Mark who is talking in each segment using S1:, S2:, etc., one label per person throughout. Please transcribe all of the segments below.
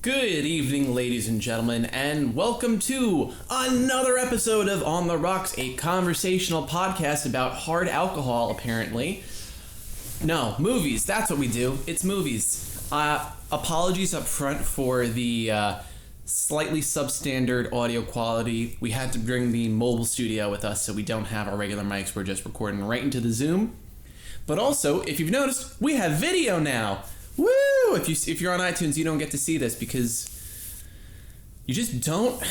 S1: Good evening, ladies and gentlemen, and welcome to another episode of On the Rocks, a conversational podcast about hard alcohol, apparently. No, movies. That's what we do. It's movies. Apologies up front for the slightly substandard audio quality. We had to bring the mobile studio with us, so we don't have our regular mics. We're just recording right into the Zoom. But also, if you've noticed, we have video now. Woo! If you're on iTunes, you don't get to see this because you just don't.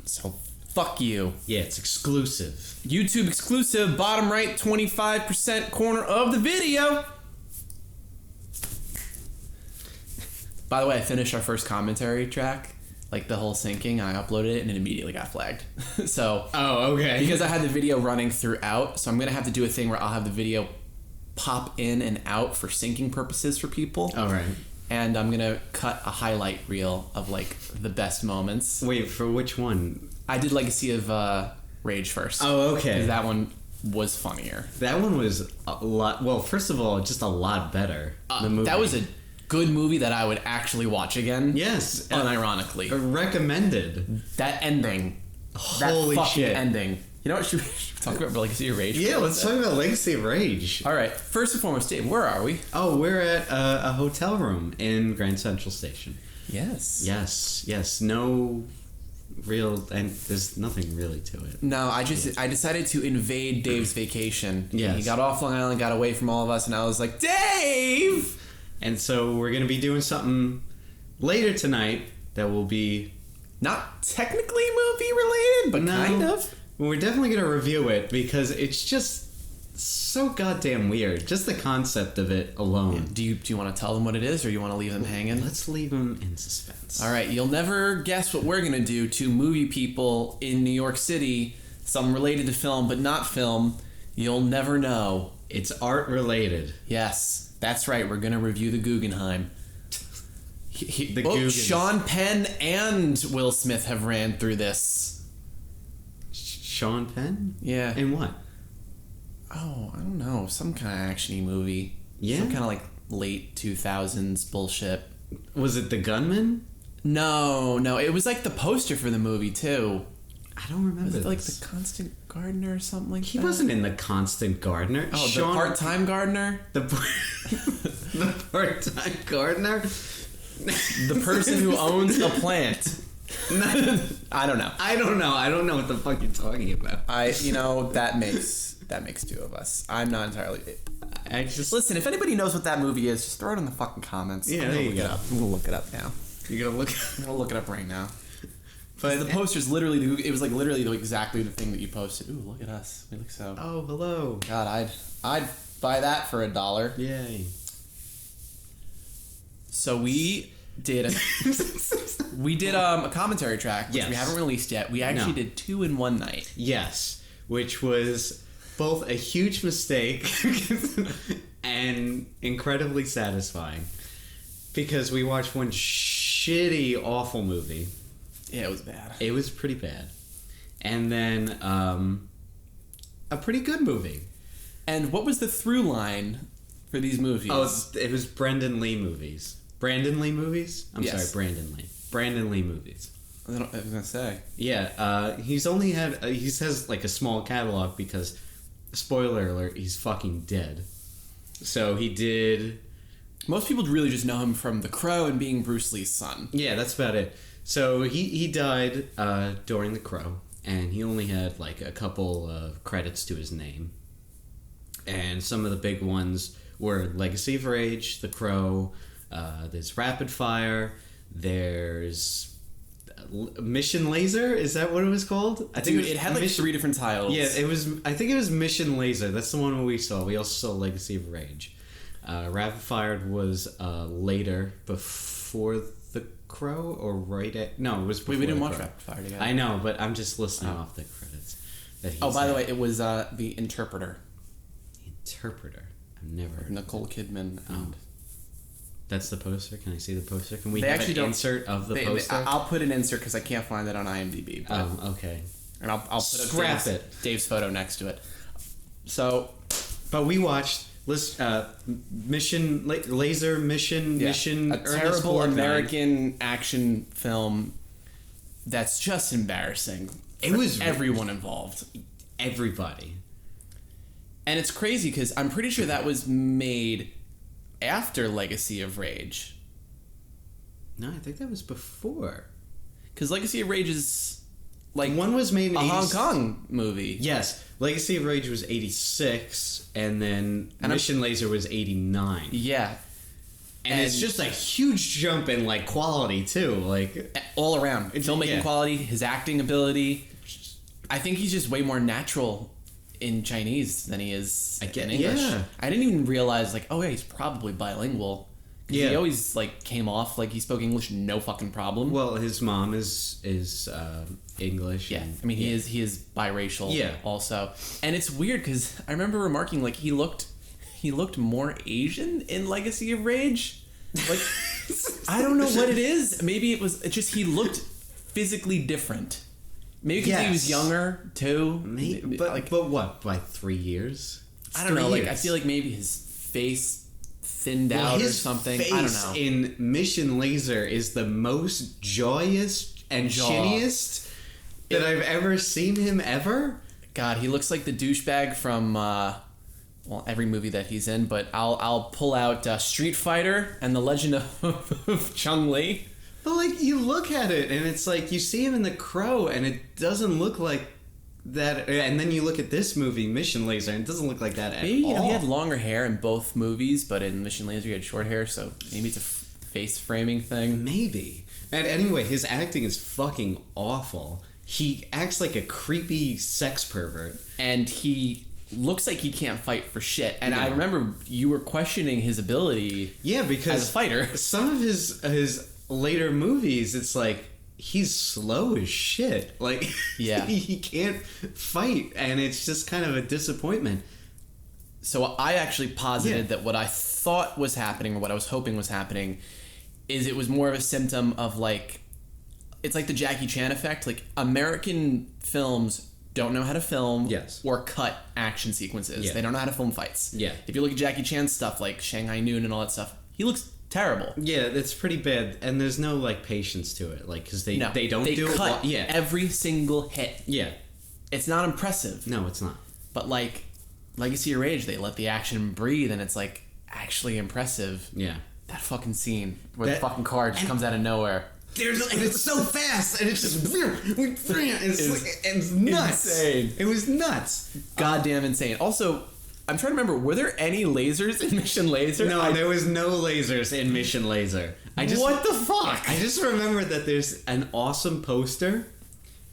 S1: So fuck you.
S2: Yeah, it's exclusive.
S1: YouTube exclusive, bottom right, 25% corner of the video. By the way, I finished our first commentary track, like the whole syncing. I uploaded it and it immediately got flagged. So.
S2: Oh, okay.
S1: Because I had the video running throughout, so I'm gonna have to do a thing where I'll have the video pop in and out for syncing purposes for people.
S2: All right.
S1: And I'm gonna cut a highlight reel of like the best moments.
S2: Wait, for which one?
S1: I did Legacy of Rage first.
S2: Oh, okay.
S1: Because that one was funnier.
S2: That one was a lot. Well, first of all, just a lot better. The movie.
S1: That was a good movie that I would actually watch again.
S2: Yes,
S1: unironically.
S2: Recommended.
S1: That ending.
S2: Holy
S1: that fucking
S2: shit.
S1: ending. You know what? Should we talk about Legacy of Rage?
S2: Yeah, let's talk about Legacy of Rage.
S1: All right. First and foremost, Dave, where are we?
S2: Oh, we're at a hotel room in Grand Central Station.
S1: Yes.
S2: Yes. No real, and there's nothing really to it.
S1: No, I decided to invade Dave's vacation.
S2: Yes.
S1: He got off Long Island, got away from all of us, and I was like, Dave!
S2: And so we're going to be doing something later tonight that will be
S1: not technically movie related, but kind of.
S2: We're definitely going to review it because it's just so goddamn weird. Just the concept of it alone.
S1: Yeah. Do you want to tell them what it is, or you want to leave them hanging?
S2: Let's leave them in suspense.
S1: All right, you'll never guess what we're going to do to movie people in New York City, something related to film but not film. You'll never know.
S2: It's art related.
S1: Yes, that's right. We're going to review the Guggenheim.
S2: Guggens.
S1: Sean Penn and Will Smith have ran through this.
S2: Sean Penn?
S1: Yeah.
S2: In what?
S1: Oh, I don't know. Some kind of action-y movie.
S2: Yeah?
S1: Some kind of like late 2000s bullshit.
S2: Was it The Gunman?
S1: No. It was like the poster for the movie, too.
S2: I don't remember.
S1: Was it like The Constant Gardener or something like that?
S2: He wasn't in The Constant Gardener.
S1: Oh, The Part-Time Gardener?
S2: The Part-Time Gardener?
S1: The person who owns a plant. I don't know.
S2: I don't know what the fuck you're talking about.
S1: That makes two of us. I'm not entirely. Listen. If anybody knows what that movie is, just throw it in the fucking comments.
S2: Yeah, there you go.
S1: I'm gonna look it up now.
S2: You're gonna look.
S1: I'm gonna look it up right now. But the poster's literally. It was like literally exactly the thing that you posted. Ooh, look at us. We look so.
S2: Oh, hello.
S1: God, I'd buy that for $1.
S2: Yay.
S1: So we did a commentary track, which we haven't released yet. We actually did 2 in one night.
S2: Yes, which was both a huge mistake and incredibly satisfying because we watched one shitty, awful movie.
S1: Yeah, it was bad.
S2: It was pretty bad. And then a pretty good movie.
S1: And what was the through line for these movies?
S2: Oh, it was Brendan Lee movies. Brandon Lee movies? Sorry, Brandon Lee. Brandon Lee movies.
S1: I was gonna say.
S2: Yeah, he has like a small catalog because, spoiler alert, he's fucking dead. So he did.
S1: Most people really just know him from The Crow and being Bruce Lee's son.
S2: Yeah, that's about it. So he died during The Crow, and he only had like a couple of credits to his name. And some of the big ones were Legacy of Rage, The Crow. There's Rapid Fire. There's Mission Laser. Is that what it was called?
S1: I think it had like 3 different titles.
S2: Yeah, it was. I think it was Mission Laser. That's the one we saw. We also saw Legacy of Rage. Rapid Fire was later, before The Crow, or right at. No, it was before.
S1: We didn't watch
S2: Crow.
S1: Rapid Fire together.
S2: I know, but I'm just listing off the credits.
S1: By the way, it was The Interpreter.
S2: Interpreter. I've never heard
S1: Nicole Kidman. And
S2: that's the poster. Can I see the poster? Can we
S1: have
S2: actually an insert of the poster?
S1: I'll put an insert because I can't find that on IMDb.
S2: Oh, okay.
S1: And I'll put
S2: Scrap
S1: Dave's photo next to it. So
S2: But we watched Mission Laser Mission Mission.
S1: A terrible American action film that's just embarrassing.
S2: It was
S1: everyone involved.
S2: Everybody.
S1: And it's crazy because I'm pretty sure that was made after Legacy of Rage.
S2: No, I think that was before.
S1: Because Legacy of Rage is like
S2: one was made in
S1: a Hong Kong movie.
S2: Yes, Legacy of Rage was 86, and then Mission Laser was 89.
S1: Yeah.
S2: And it's just a huge jump in like quality too, like
S1: all around. Filmmaking quality, his acting ability. I think he's just way more natural in Chinese than he is in English. Yeah. I didn't even realize he's probably bilingual. Yeah. He always came off like he spoke English no fucking problem.
S2: Well, his mom is English.
S1: Yeah. I mean he is biracial also. And it's weird cuz I remember remarking he looked more Asian in Legacy of Rage. I don't know what it is. Maybe it's just he looked physically different. Maybe because he was younger too.
S2: Maybe, but what? By 3 years?
S1: I don't know. I feel like maybe his face thinned out or something. I don't know.
S2: In Mission Laser is the most joyous and shiniest that I've ever seen him ever.
S1: God, he looks like the douchebag from every movie that he's in. But I'll pull out Street Fighter and The Legend of Chun-Li.
S2: But you look at it and it's you see him in The Crow and it doesn't look like that, and then you look at this movie Mission Laser and it doesn't look like that at all.
S1: Maybe he had longer hair in both movies, but in Mission Laser he had short hair, so maybe it's a face framing thing.
S2: Maybe. And anyway, his acting is fucking awful. He acts like a creepy sex pervert,
S1: and he looks like he can't fight for shit. And I remember you were questioning his ability because as a fighter.
S2: Some of his later movies, it's he's slow as shit. He can't fight, and it's just kind of a disappointment.
S1: So I actually posited that what I thought was happening, or what I was hoping was happening, is it was more of a symptom of it's like the Jackie Chan effect. American films don't know how to film or cut action sequences. Yeah. They don't know how to film fights. Yeah. If you look at Jackie Chan's stuff like Shanghai Noon and all that stuff, he looks terrible.
S2: Yeah, it's pretty bad, and there's no patience to it, because they don't do
S1: cut every single hit.
S2: Yeah,
S1: it's not impressive.
S2: No, it's not.
S1: But Legacy of Rage, they let the action breathe, and it's actually impressive.
S2: Yeah,
S1: that fucking scene where the fucking car just comes out of nowhere.
S2: And it's so fast, and it's just it's nuts.
S1: Insane.
S2: It was nuts.
S1: Goddamn insane. Also, I'm trying to remember, were there any lasers in Mission Laser?
S2: No, there was no lasers in Mission Laser.
S1: What the fuck?
S2: I just remember that there's an awesome poster,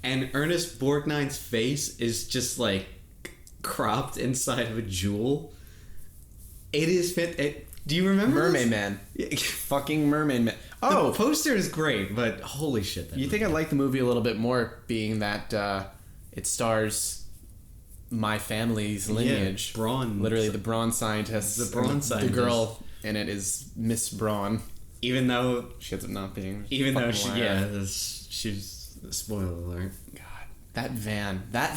S2: and Ernest Borgnine's face is just cropped inside of a jewel. It is do you remember
S1: Mermaid Man? Fucking Mermaid Man.
S2: Oh, the poster is great, but holy shit!
S1: You think I like the movie a little bit more, being that it stars my family's lineage.
S2: Yeah, Braun.
S1: Literally the Braun scientists.
S2: The Braun scientist.
S1: The girl in it is Miss Braun.
S2: Even though
S1: she ends up not being.
S2: Even though she's spoiler alert.
S1: God, that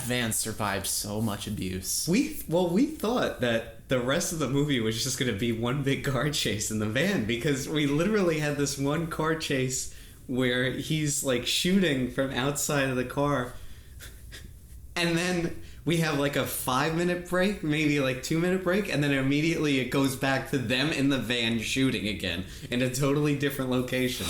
S1: van survived so much abuse.
S2: We thought that the rest of the movie was just going to be one big car chase in the van, because we literally had this one car chase where he's shooting from outside of the car, and then we have a 5-minute break, maybe 2-minute break, and then immediately it goes back to them in the van shooting again in a totally different location.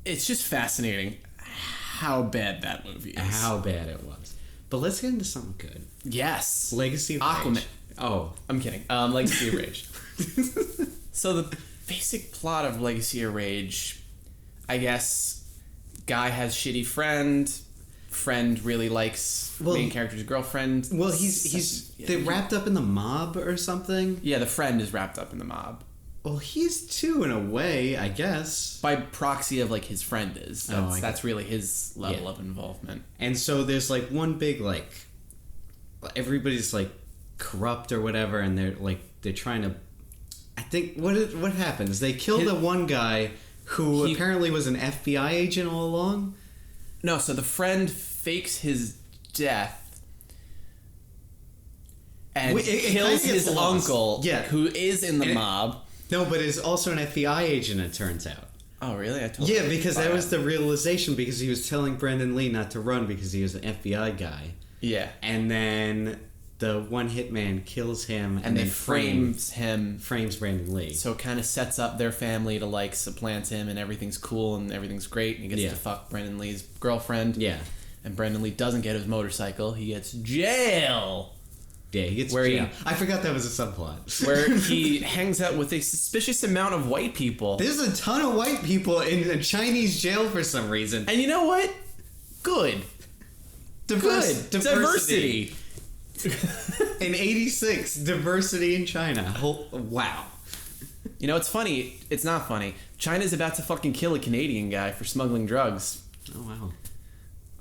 S1: It's just fascinating how bad that movie is.
S2: How bad it was. But let's get into something good.
S1: Yes.
S2: Legacy of
S1: Aquaman.
S2: Rage. Oh.
S1: I'm kidding. Legacy of Rage. So the basic plot of Legacy of Rage, I guess, guy has shitty friend really likes main character's girlfriend.
S2: Well, they're wrapped up in the mob or something.
S1: Yeah, the friend is wrapped up in the mob.
S2: Well, he's too in a way, I guess.
S1: By proxy of his friend is. That's really his level of involvement.
S2: And so there's one big everybody's corrupt or whatever, and they're trying to. I think what happens? They kill the one guy who apparently was an FBI agent all along.
S1: No, so the friend fakes his death and kills his uncle, who is in the mob.
S2: No, but is also an FBI agent, it turns out.
S1: Oh, really?
S2: Yeah, because that was the realization, because he was telling Brandon Lee not to run because he was an FBI guy.
S1: Yeah.
S2: And then the one hitman kills him
S1: and then
S2: frames Brandon Lee.
S1: So it kind of sets up their family to, like, supplant him, and everything's cool and everything's great, and he gets to fuck Brandon Lee's girlfriend.
S2: Yeah.
S1: And Brandon Lee doesn't get his motorcycle. He gets jail.
S2: Yeah, he gets jail. I forgot that was a subplot.
S1: Where he hangs out with a suspicious amount of white people.
S2: There's a ton of white people in a Chinese jail for some reason.
S1: And you know what? Good. Diversity.
S2: In 86, diversity in China. Wow.
S1: You know, it's funny. It's not funny. China's about to fucking kill a Canadian guy for smuggling drugs.
S2: Oh, wow.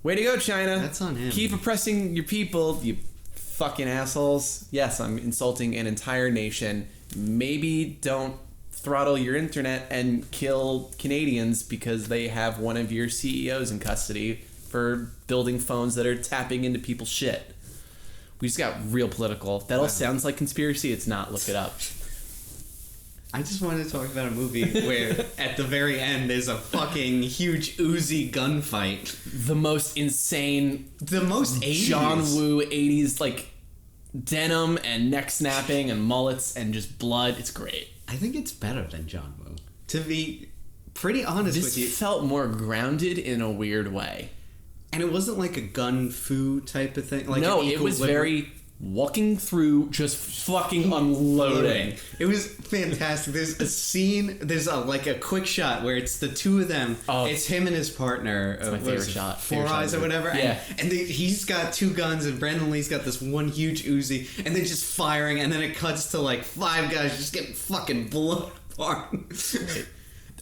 S1: Way to go, China.
S2: That's on him.
S1: Keep oppressing your people, you fucking assholes. Yes, I'm insulting an entire nation. Maybe don't throttle your internet and kill Canadians because they have one of your CEOs in custody for building phones that are tapping into people's shit. We just got real political. That all sounds like conspiracy. It's not. Look it up.
S2: I just wanted to talk about a movie where at the very end there's a fucking huge Uzi gunfight.
S1: The most insane...
S2: The most 80s.
S1: John Woo 80s, like, denim and neck snapping and mullets and just blood. It's great.
S2: I think it's better than John Woo. To be pretty honest with you.
S1: This felt more grounded in a weird way.
S2: And it wasn't like a gun fu type of thing. Like
S1: no, it was very walking through, just fucking unloading.
S2: It was fantastic. There's a scene, there's like a quick shot where it's the two of them.
S1: Oh,
S2: it's him and his partner.
S1: It's my favorite shot.
S2: Four Eyes or whatever.
S1: Yeah.
S2: And he's got two guns and Brandon Lee's got this one huge Uzi. And they're just firing. And then it cuts to like five guys just getting fucking blown apart.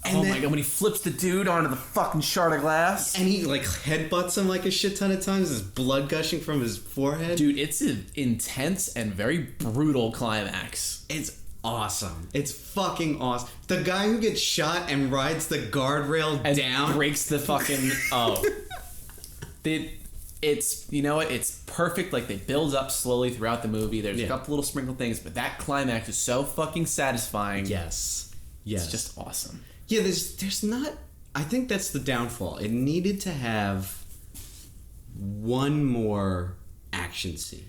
S1: Oh my god, when he flips the dude onto the fucking shard of glass.
S2: And he like headbutts him like a shit ton of times. There's blood gushing from his forehead.
S1: Dude, it's an intense and very brutal climax.
S2: It's awesome. It's fucking awesome. The guy who gets shot and rides the guardrail
S1: and
S2: down.
S1: Breaks the fucking... Oh. It's, you know what, it's perfect. Like, they build up slowly throughout the movie. There's a couple little sprinkled things, but that climax is so fucking satisfying.
S2: Yes.
S1: It's just awesome.
S2: Yeah, there's not... I think that's the downfall. It needed to have one more action scene.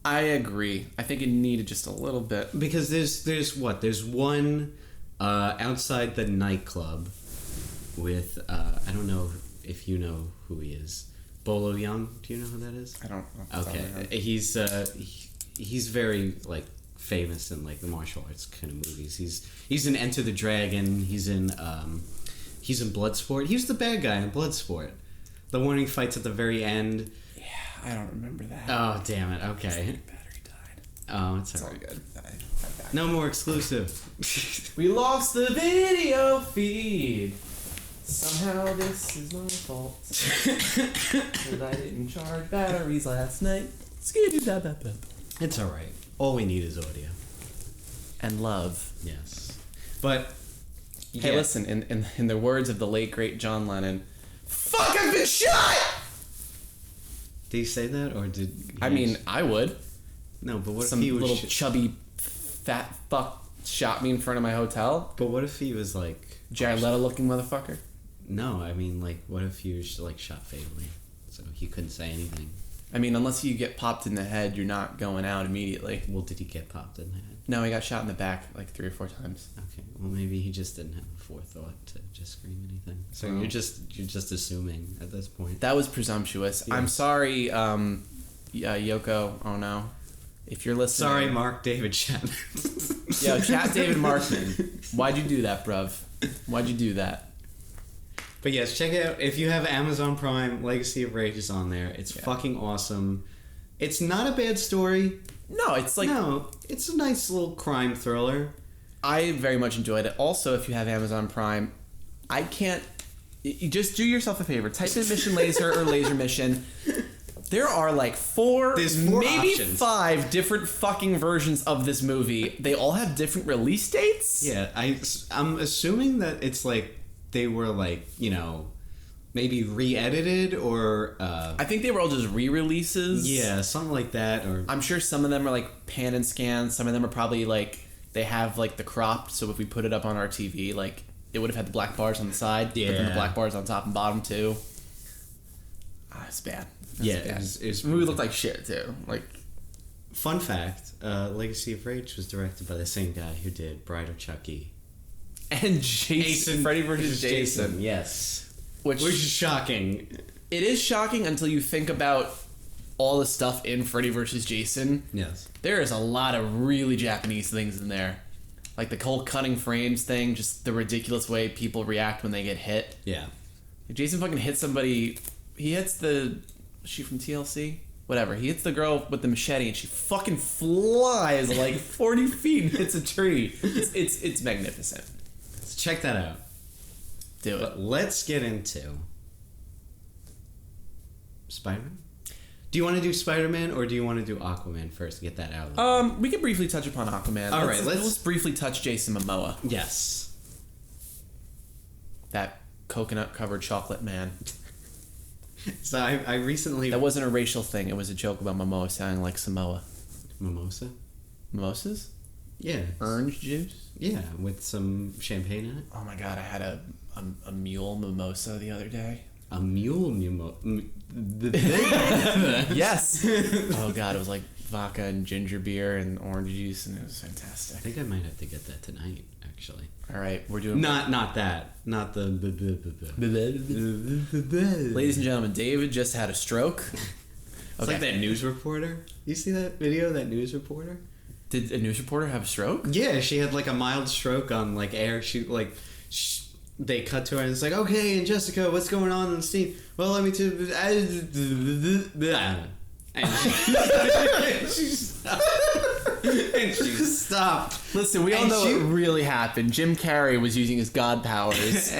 S1: I agree. I think it needed just a little bit.
S2: Because there's one outside the nightclub with... I don't know if you know who he is. Bolo Young. Do you know who that is?
S1: I don't.
S2: Okay. He's very, like... famous in like the martial arts kind of movies. He's in Enter the Dragon. He's in Bloodsport. He was the bad guy in Bloodsport. The one he fights at the very end.
S1: Yeah, I don't remember that.
S2: Oh damn it! Okay.
S1: Battery died.
S2: Oh, it's
S1: all good.
S2: No more exclusive.
S1: We lost the video feed. Somehow this is my fault. Because I didn't charge batteries last night.
S2: It's all right. All we need is audio.
S1: And love.
S2: Yes. But...
S1: Hey, listen, in the words of the late, great John Lennon, fuck, I've been shot!
S2: Did he say that, or did...
S1: I mean, I would.
S2: No, but what
S1: Some
S2: if he was...
S1: little chubby, fat fuck shot me in front of my hotel?
S2: But what if he was, like...
S1: Jared Leto-looking motherfucker?
S2: No, I mean, like, what if he was, like, shot fatally? So he couldn't say anything.
S1: I mean, unless you get popped in the head, you're not going out immediately.
S2: Well, did he get popped in the head?
S1: No, he got shot in the back like 3 or 4 times.
S2: Okay, well maybe he just didn't have a forethought to just scream anything. So you're just assuming at this point.
S1: That was presumptuous. Yeah. I'm sorry, Yoko. Oh no, if you're listening.
S2: Sorry, Mark David Chapman.
S1: Yo, Chat David Markman. Why'd you do that, bruv? Why'd you do that?
S2: But yes, check it out. If you have Amazon Prime, Legacy of Rage is on there. It's fucking awesome. It's not a bad story.
S1: No, it's like...
S2: No, it's a nice little crime thriller.
S1: I very much enjoyed it. Also, if you have Amazon Prime, I can't... You just do yourself a favor. Type in Mission Laser or Laser Mission. There are like 4, maybe
S2: options.
S1: 5 different fucking versions of this movie. They all have different release dates?
S2: Yeah, I'm assuming that it's like... They were like, you know, maybe re-edited or
S1: I think they were all just re-releases.
S2: yeah, something like that. Or
S1: I'm sure some of them are like pan and scan. Some of them are probably like they have like the cropped. So if we put it up on our TV, like it would have had the black bars on the side, but then the black bars on top and bottom too. It's bad. Bad.
S2: It was
S1: the movie looked like shit too. Like,
S2: fun fact: Legacy of Rage was directed by the same guy who did Bride of Chucky
S1: and Jason, Freddy vs. Jason.
S2: Yes.
S1: Which
S2: is shocking.
S1: It is shocking until you think about all the stuff in Freddy vs. Jason.
S2: Yes.
S1: There is a lot of really Japanese things in there. Like the whole cutting frames thing, just the ridiculous way people react when they get hit.
S2: Yeah.
S1: Jason fucking hits somebody. He hits the... Is she from TLC? Whatever. He hits the girl with the machete and she fucking flies like 40 feet and hits a tree. It's magnificent.
S2: So check that out.
S1: Do it.
S2: But let's get into Spider-Man. Do you want to do Spider-Man or do you want to do Aquaman first to get that out of the way?
S1: We can briefly touch upon Aquaman.
S2: All right,
S1: let's briefly touch Jason Momoa.
S2: Yes.
S1: That coconut-covered chocolate man.
S2: So I recently...
S1: That wasn't a racial thing. It was a joke about Momoa sounding like Samoa.
S2: Mimosa?
S1: Mimosas?
S2: Yeah.
S1: Orange juice?
S2: Yeah, with some champagne in it.
S1: Oh my god, I had a mule mimosa the other day.
S2: A mule mimosa?
S1: Yes! Oh god, it was like vodka and ginger beer and orange juice, and it was fantastic.
S2: I think I might have to get that tonight, actually.
S1: Alright, we're doing...
S2: Not that. Not the...
S1: Ladies and gentlemen, David just had a stroke.
S2: It's like that news reporter. You see that video of that news reporter?
S1: Did a news reporter have a stroke?
S2: Yeah, she had like a mild stroke on like air. They cut to her and it's like, okay, and Jessica, what's going on the scene? Well, let me and she stopped. And she stopped.
S1: Listen, we all know what really happened. Jim Carrey was using his god powers.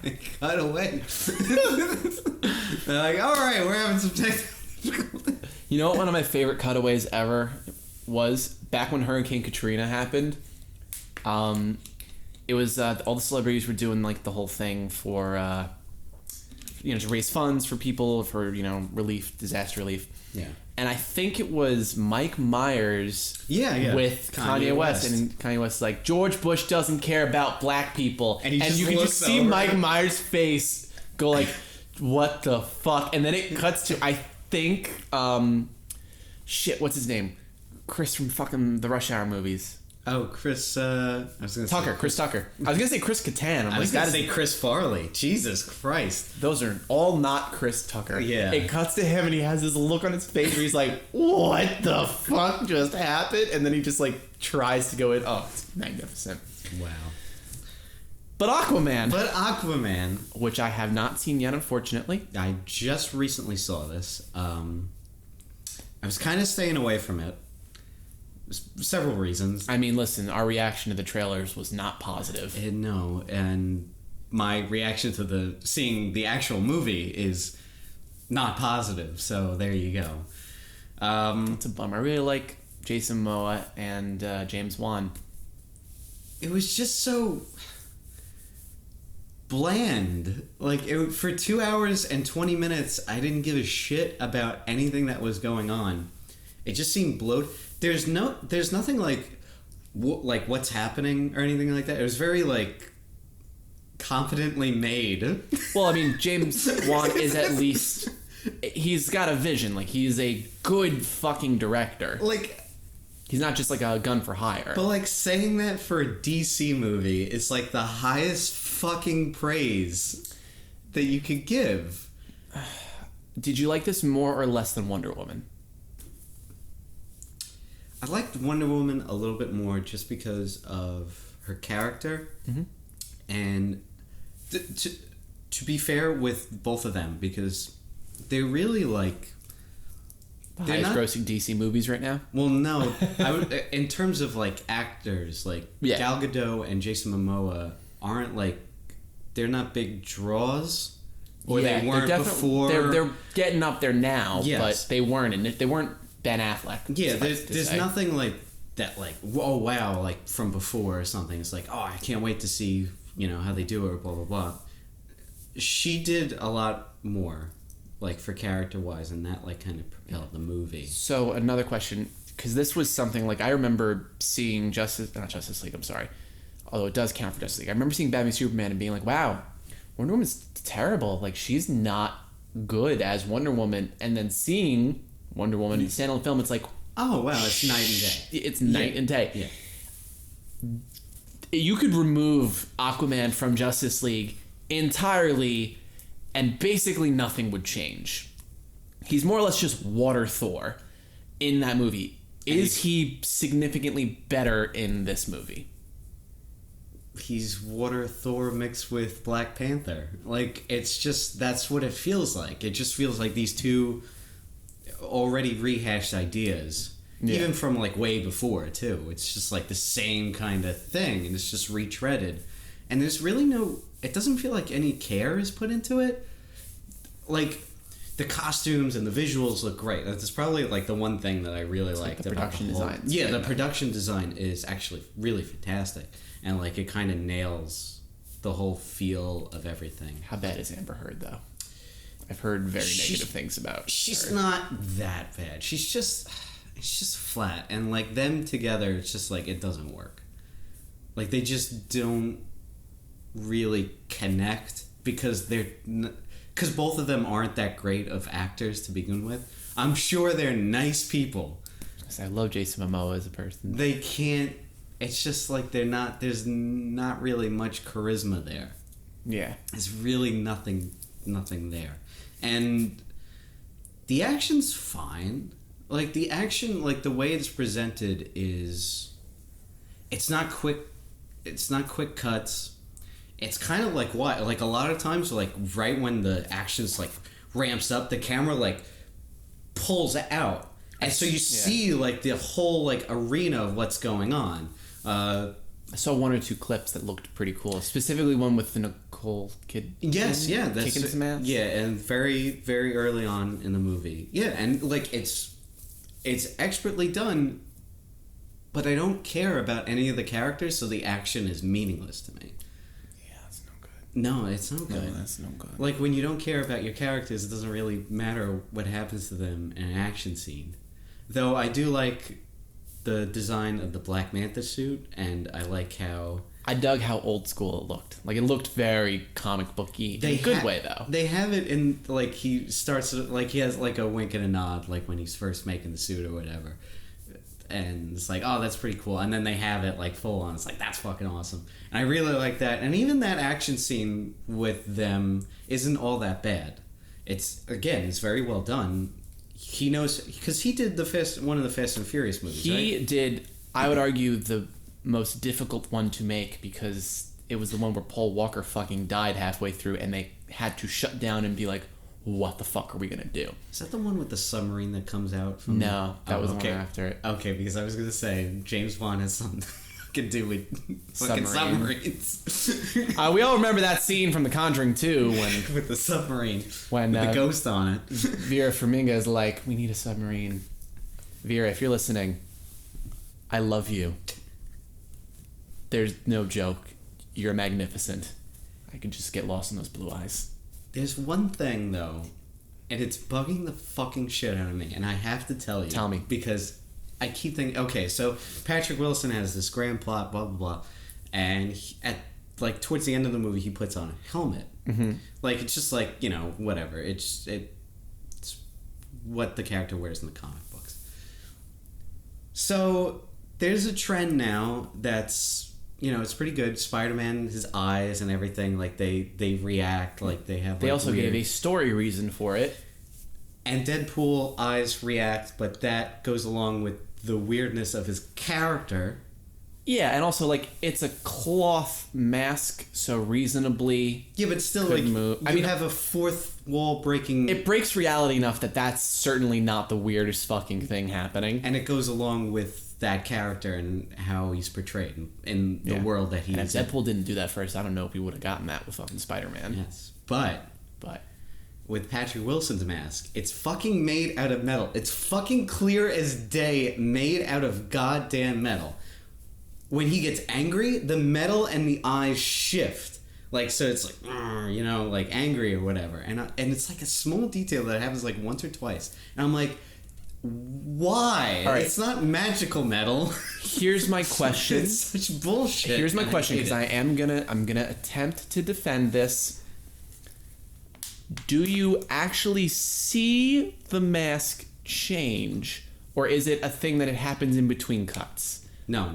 S2: and cut away. They're like, all right, we're having some technical.
S1: You know what one of my favorite cutaways ever was? Back when Hurricane Katrina happened. It was all the celebrities were doing like the whole thing for to raise funds for people for relief, disaster relief.
S2: Yeah.
S1: And I think it was Mike Myers with Kanye West. And Kanye West's like, George Bush doesn't care about black people. And you can just see Mike Myers' face go like, what the fuck? And then it cuts to, I think, what's his name? Chris from fucking the Rush Hour movies.
S2: Oh, Chris, I was gonna
S1: Tucker,
S2: say
S1: Chris Tucker. I was gonna say Chris Kattan.
S2: I was gonna say Chris Farley. Jesus Christ.
S1: Those are all not Chris Tucker.
S2: Yeah.
S1: It cuts to him and he has this look on his face where he's like, what the fuck just happened? And then he just like tries to go in. Oh, it's magnificent.
S2: Wow.
S1: But Aquaman.
S2: Which
S1: I have not seen yet, unfortunately.
S2: I just recently saw this. I was kind of staying away from it. Several reasons.
S1: I mean, listen, our reaction to the trailers was not positive.
S2: No, and my reaction to seeing the actual movie is not positive. So there you go.
S1: It's a bummer. I really like Jason Momoa and James Wan.
S2: It was just so bland. Like for 2 hours and 20 minutes, I didn't give a shit about anything that was going on. It just seemed bloated. There's nothing like what's happening or anything like that. It was very like confidently made.
S1: Well, I mean, James Wan is at least he's got a vision. Like he's a good fucking director.
S2: Like
S1: he's not just like a gun for hire.
S2: But like saying that for a DC movie is like the highest fucking praise that you could give.
S1: Did you like this more or less than Wonder Woman?
S2: I liked Wonder Woman a little bit more just because of her character. Mm-hmm. And to be fair with both of them, because they're really like...
S1: The highest grossing DC movies right now?
S2: Well, no. In terms of like actors, like Gal Gadot and Jason Momoa aren't like... They're not big draws. Or they weren't before.
S1: They're getting up there now,
S2: yes.
S1: But they weren't. They weren't Ben Affleck.
S2: Yeah, there's nothing like that, like, oh wow, like from before or something. It's like, oh, I can't wait to see, how they do it, or blah blah blah. she did a lot more, like, for character-wise, and that, like, kind of propelled the movie.
S1: So, another question, because this was something, like, I remember seeing not Justice League, I'm sorry, although it does count for Justice League. I remember seeing Batman v Superman and being like, wow, Wonder Woman's terrible. Like, she's not good as Wonder Woman. And then seeing Wonder Woman in standalone film, it's like,
S2: oh, wow, it's night and day.
S1: It's night and day.
S2: Yeah.
S1: You could remove Aquaman from Justice League entirely, and basically nothing would change. He's more or less just water Thor in that movie. Is he significantly better in this movie?
S2: He's water Thor mixed with Black Panther. Like, it's just, that's what it feels like. It just feels like these two already rehashed ideas. Yeah. Even from, like, way before, too. It's just, like, the same kind of thing, and it's just retreaded. And there's really no... It doesn't feel like any care is put into it. Like, the costumes and the visuals look great. That's probably, like, the one thing that I really liked
S1: the
S2: about
S1: production
S2: the whole...
S1: design.
S2: Yeah, the production design is actually really fantastic. And, like, it kind of nails the whole feel of everything.
S1: How bad is Amber Heard, though? I've heard very negative things about
S2: She's
S1: her.
S2: not that bad. She's just... It's just flat. And, like, them together, it's just, like, it doesn't work. Like, they just don't really connect because because both of them aren't that great of actors to begin with. I'm sure they're nice people.
S1: I love Jason Momoa as a person.
S2: They can't... It's just, like, there's not really much charisma there.
S1: Yeah.
S2: There's really nothing there. And the action's fine. Like, the action, like, the way it's presented is... It's not quick cuts. It's kind of like what? Like, a lot of times, like, right when the action's, like, ramps up, the camera, like, pulls out. And so you see, like, the whole, like, arena of what's going on.
S1: I saw one or two clips that looked pretty cool. Specifically one with the Nicole Kidman.
S2: Yes, yeah. That's,
S1: kicking some ass.
S2: Yeah, and very, very early on in the movie. Yeah, and, like, it's expertly done, but I don't care about any of the characters, so the action is meaningless to me.
S1: Yeah, that's no good.
S2: No, it's not good.
S1: No, that's no good.
S2: Like, when you don't care about your characters, it doesn't really matter what happens to them in an action scene. Though I do like the design of the Black Manta suit, and I like how...
S1: I dug how old school it looked. Like, it looked very comic booky in a good way, though.
S2: They have it in, like, he starts, like, he has, like, a wink and a nod, like, when he's first making the suit or whatever. And it's like, oh, that's pretty cool. And then they have it, like, full on. It's like, that's fucking awesome. And I really like that. And even that action scene with them isn't all that bad. It's very well done. He knows, because he did one of the Fast and Furious movies,
S1: He
S2: right?
S1: did, I would argue, the most difficult one to make, because it was the one where Paul Walker fucking died halfway through, and they had to shut down and be like, what the fuck are we gonna do?
S2: Is that the one with the submarine that comes out from...
S1: No, that was the one after it.
S2: Okay, because I was gonna say James Bond has something to do with fucking submarines.
S1: We all remember that scene from The Conjuring 2 when
S2: with the submarine,
S1: when
S2: with the ghost on it.
S1: Vera Farmiga is like, we need a submarine. Vera, if you're listening, I love you. There's no joke. You're magnificent. I could just get lost in those blue eyes.
S2: There's one thing, though, and it's bugging the fucking shit out of me, and I have to tell you.
S1: Tell me.
S2: Because I keep thinking, okay, so Patrick Wilson has this grand plot, blah, blah, blah, and like, towards the end of the movie, he puts on a helmet.
S1: Mm-hmm.
S2: Like, it's just like, you know, whatever. It's what the character wears in the comic books. So, there's a trend now that's... You know, it's pretty good. Spider-Man, his eyes and everything, like, they react, like, they have...
S1: They also gave a story reason for it.
S2: And Deadpool eyes react, but that goes along with the weirdness of his character.
S1: Yeah, and also, like, it's a cloth mask, so reasonably...
S2: Yeah, but still, like,
S1: move.
S2: You have a fourth wall breaking...
S1: It breaks reality enough that that's certainly not the weirdest fucking thing happening.
S2: And it goes along with that character and how he's portrayed in the world that he's
S1: in. And if Deadpool didn't do that first, I don't know if we would have gotten that with fucking Spider-Man.
S2: Yes. But with Patrick Wilson's mask, it's fucking made out of metal. It's fucking clear as day, made out of goddamn metal. When he gets angry, the metal and the eyes shift Like, so it's like, you know, like angry or whatever. And it's like a small detail that happens like once or twice. And I'm like, why?
S1: All right.
S2: It's not magical metal.
S1: Here's my question.
S2: It's such bullshit.
S1: Here's my
S2: and
S1: question,
S2: I hate
S1: because I'm gonna attempt to defend this. Do you actually see the mask change, or is it a thing that it happens in between cuts?
S2: No.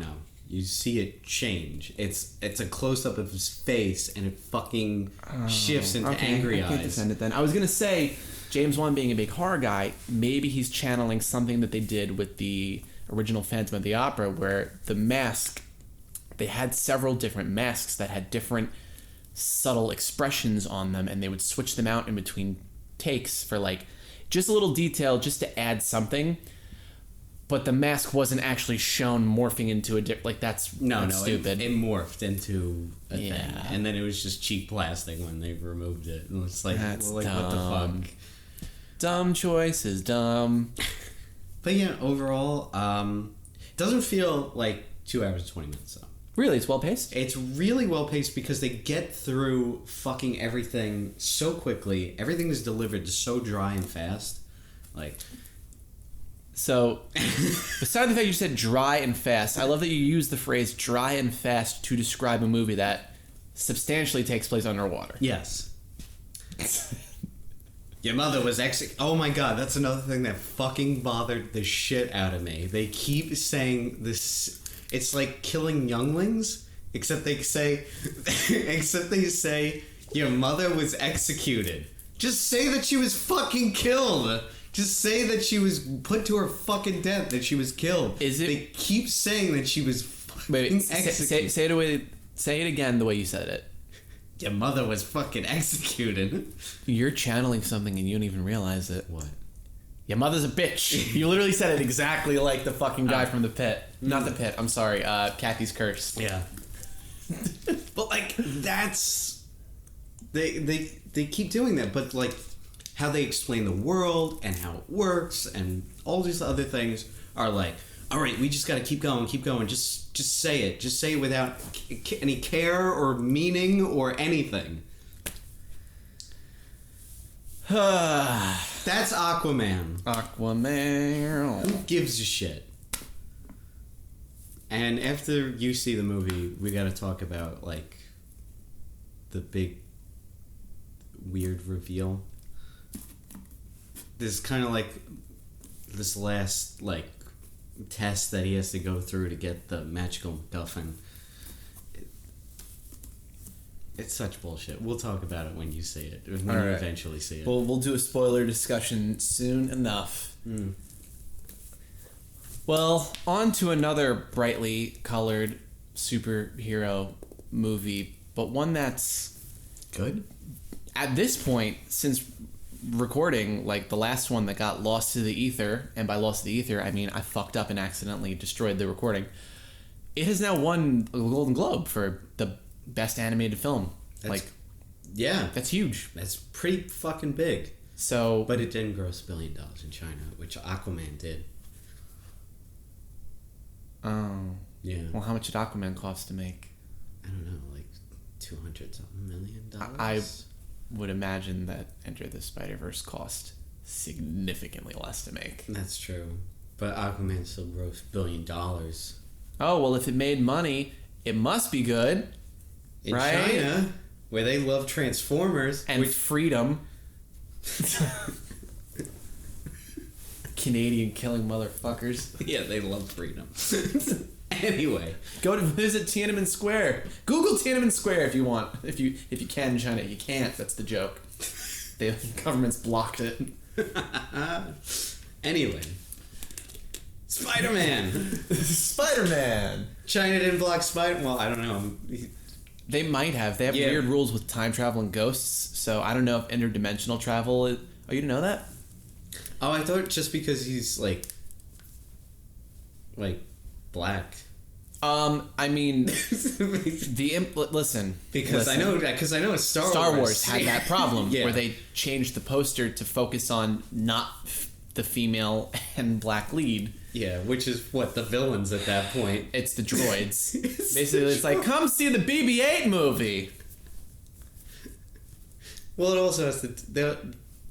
S2: You see it change. It's a close up of his face, and it fucking shifts into angry
S1: I can't
S2: eyes.
S1: defend it then. I was gonna say, James Wan being a big horror guy, maybe he's channeling something that they did with the original Phantom of the Opera, where the mask, they had several different masks that had different subtle expressions on them, and they would switch them out in between takes for like just a little detail, just to add something. But the mask wasn't actually shown morphing into a like that's stupid.
S2: It morphed into a
S1: Yeah.
S2: thing, and then it was just cheap plastic when they removed it. And it's like,
S1: That's
S2: what the
S1: dumb.
S2: fuck?
S1: Dumb choices, dumb.
S2: But yeah, overall, it doesn't feel like 2 hours and 20 minutes though.
S1: Really, it's well paced.
S2: It's really well paced because they get through fucking everything so quickly. Everything is delivered so dry and fast. Like,
S1: So, besides the fact you said dry and fast, I love that you use the phrase dry and fast to describe a movie that substantially takes place underwater.
S2: yes. Your mother was oh my god, that's another thing that fucking bothered the shit out of me. They keep saying this. It's like killing younglings, except they say your mother was executed. Just say that she was fucking killed. Just say that she was put to her fucking death, that she was killed.
S1: Is it?
S2: They keep saying that she was fucking executed.
S1: Say it again the way you said it.
S2: Your mother was fucking executed.
S1: You're channeling something and you don't even realize it.
S2: What?
S1: Your mother's a bitch. You literally said it exactly like the fucking guy from The Pit. Not The Pit, I'm sorry. Kathy's Curse.
S2: Yeah. But like, that's... They keep doing that, but like, how they explain the world and how it works and all these other things are like, all right, we just gotta keep going, just say it. Just say it without any care or meaning or anything. That's Aquaman.
S1: Aquaman.
S2: Who gives a shit? And after you see the movie, we gotta talk about, like, the big weird reveal. This is kind of like this last, like, test that he has to go through to get the magical MacGuffin. It's such bullshit. We'll talk about it when you see it. When you eventually see it.
S1: We'll do a spoiler discussion soon enough. Well, on to another brightly colored superhero movie, but one that's
S2: good.
S1: At this point, since recording, like the last one that got lost to the ether, and by lost to the ether, I mean I fucked up and accidentally destroyed the recording. It has now won a Golden Globe for the best animated film.
S2: Yeah,
S1: that's huge.
S2: That's pretty fucking big.
S1: So,
S2: but it didn't gross $1 billion in China, which Aquaman did.
S1: Oh.
S2: Yeah.
S1: Well, how much did Aquaman cost to make?
S2: I don't know, like $200-something million.
S1: I would imagine that Enter the Spider-Verse cost significantly less to make.
S2: That's true. But Aquaman still grossed $1 billion.
S1: Oh, well, if it made money, it must be good.
S2: In
S1: right?
S2: China, where they love Transformers.
S1: And freedom. Canadian killing motherfuckers.
S2: Yeah, they love freedom. Anyway,
S1: go to visit Tiananmen Square. Google Tiananmen Square if you want. If you can in China, you can't. That's the joke. The government's blocked it.
S2: Anyway, Spider-Man.
S1: Spider-Man.
S2: China didn't block Spider. Well, I don't know.
S1: They might have. They have weird rules with time travel and ghosts. So I don't know if interdimensional travel is. Oh, you didn't know that?
S2: Oh, I thought just because he's like black.
S1: I mean, listen.
S2: Because I know
S1: Star Wars had that problem
S2: yeah.
S1: where they changed the poster to focus on not the female and black lead.
S2: Yeah, which is what the villains at that point.
S1: It's the droids. Basically, it's like, come see the BB-8 movie.
S2: Well, it also has to.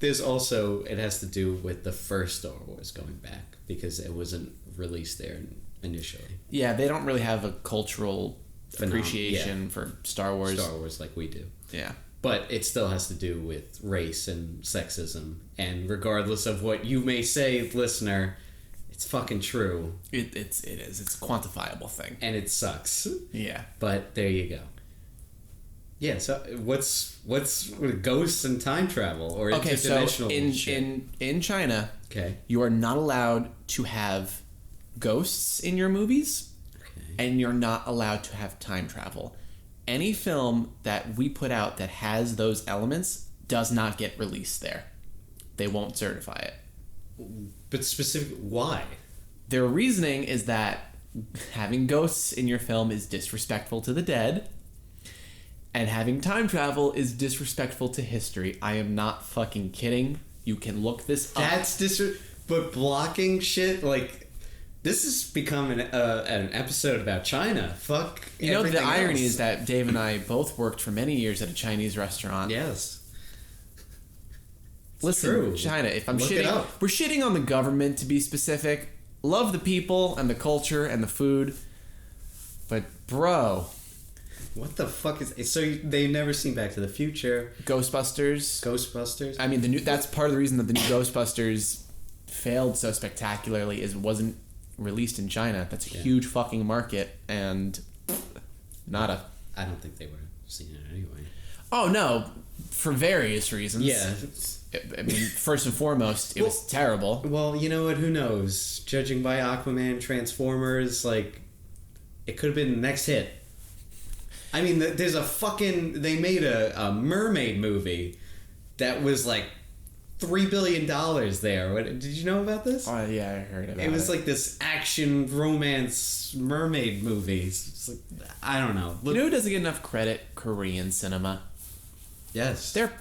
S2: It has to do with the first Star Wars going back because it wasn't released there initially.
S1: Yeah, they don't really have a cultural appreciation for Star Wars
S2: like we do.
S1: Yeah.
S2: But it still has to do with race and sexism, and regardless of what you may say, listener, it's fucking true.
S1: It is. It's a quantifiable thing.
S2: And it sucks.
S1: Yeah.
S2: But there you go. Yeah, so what's with ghosts and time travel or interdimensional
S1: so in China,
S2: okay,
S1: you are not allowed to have ghosts in your movies, and you're not allowed to have time travel. Any film that we put out that has those elements does not get released there. They won't certify it.
S2: But why?
S1: Their reasoning is that having ghosts in your film is disrespectful to the dead, and having time travel is disrespectful to history. I am not fucking kidding. You can look this up.
S2: That's but blocking shit, like, this has become an episode about China. Fuck.
S1: You know, the irony is that Dave and I both worked for many years at a Chinese restaurant.
S2: Yes.
S1: Listen,
S2: true.
S1: China, if I'm
S2: Look
S1: shitting,
S2: it up.
S1: we're shitting on the government to be specific. Love the people and the culture and the food. But, bro.
S2: What the fuck is... So they've never seen Back to the Future.
S1: Ghostbusters. I mean, that's part of the reason that the new Ghostbusters failed so spectacularly is it wasn't released in China. That's a huge fucking market, and nada.
S2: I don't think they would have seen it anyway.
S1: Oh, no. For various reasons.
S2: Yeah.
S1: I mean, first and foremost, it was terrible.
S2: Well, you know what? Who knows? Judging by Aquaman, Transformers, like, it could have been the next hit. I mean, there's a fucking... They made a mermaid movie that was like $3 billion there. Did you know about this?
S1: Oh, yeah, I heard about it.
S2: It was like this action romance mermaid movie. It's like, I don't know.
S1: You know who doesn't get enough credit? Korean cinema.
S2: Yes.
S1: They're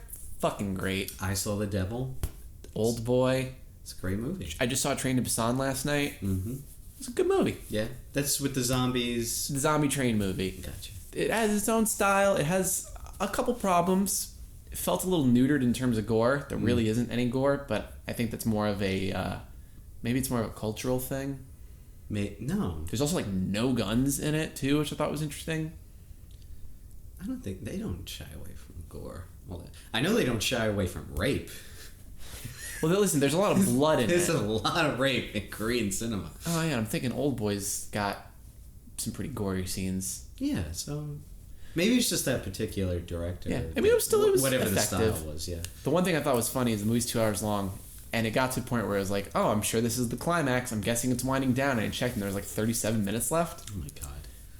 S1: fucking great.
S2: I Saw the Devil.
S1: Old Boy.
S2: It's a great movie.
S1: I just saw Train to Busan last night.
S2: Mm-hmm.
S1: It's a good movie.
S2: Yeah. That's with the zombies.
S1: The zombie train movie.
S2: Gotcha.
S1: It has its own style. It has a couple problems. It felt a little neutered in terms of gore. There really isn't any gore, but I think that's more of a... maybe it's more of a cultural thing.
S2: No.
S1: There's also, like, no guns in it, too, which I thought was interesting.
S2: I don't think... They don't shy away from gore. Well, I know they don't shy away from rape.
S1: Well, listen, there's a lot of blood in
S2: There's
S1: it.
S2: a lot of rape in Korean cinema.
S1: Oh, yeah, I'm thinking Old Boy's got some pretty gory scenes.
S2: Yeah, so... Maybe it's just that particular director.
S1: Yeah, I mean, it was
S2: whatever
S1: effective.
S2: the style was, yeah.
S1: The one thing I thought was funny is the movie's 2 hours long, and it got to a point where I was like, oh, I'm sure this is the climax. I'm guessing it's winding down. And I checked, and there was like 37 minutes left.
S2: Oh my god.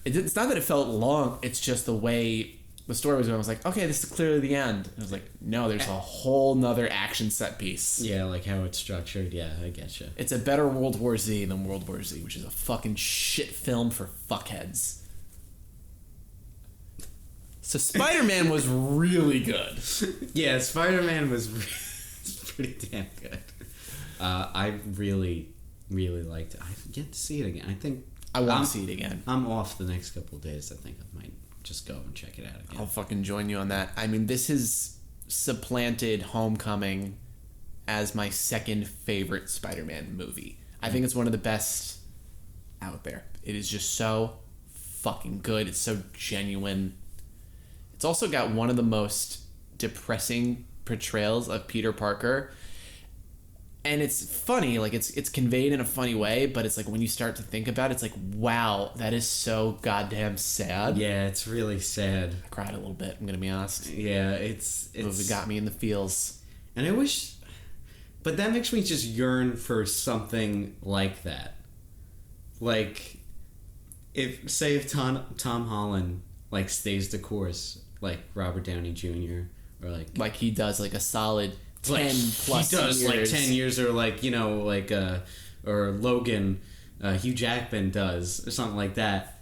S1: It's not that it felt long. It's just the way the story was going. I was like, okay, this is clearly the end. And I was like, no, there's a whole nother action set piece.
S2: Yeah, like how it's structured. Yeah, I get you.
S1: It's a better World War Z than World War Z, which is a fucking shit film for fuckheads. So Spider-Man was really good.
S2: Yeah, Spider-Man was pretty damn good. I really, really liked it. I've yet to see it again. I think
S1: I want to see it again.
S2: I'm off the next couple of days. I think I might just go and check it out again.
S1: I'll fucking join you on that. I mean, this has supplanted Homecoming as my second favorite Spider-Man movie. I think it's one of the best out there. It is just so fucking good. It's so genuine. It's also got one of the most depressing portrayals of Peter Parker. And it's funny, like it's conveyed in a funny way, but it's like when you start to think about it, it's like, wow, that is so goddamn sad.
S2: Yeah, it's really sad.
S1: I cried a little bit, I'm gonna be honest.
S2: Yeah, it's
S1: The movie got me in the feels.
S2: And I wish, but that makes me just yearn for something like that. Like, if Tom Holland like stays the course, like Robert Downey Jr. or like
S1: he does like a solid 10 plus
S2: he does
S1: years.
S2: like 10 years, or like, you know, like or Logan, Hugh Jackman does, or something like that.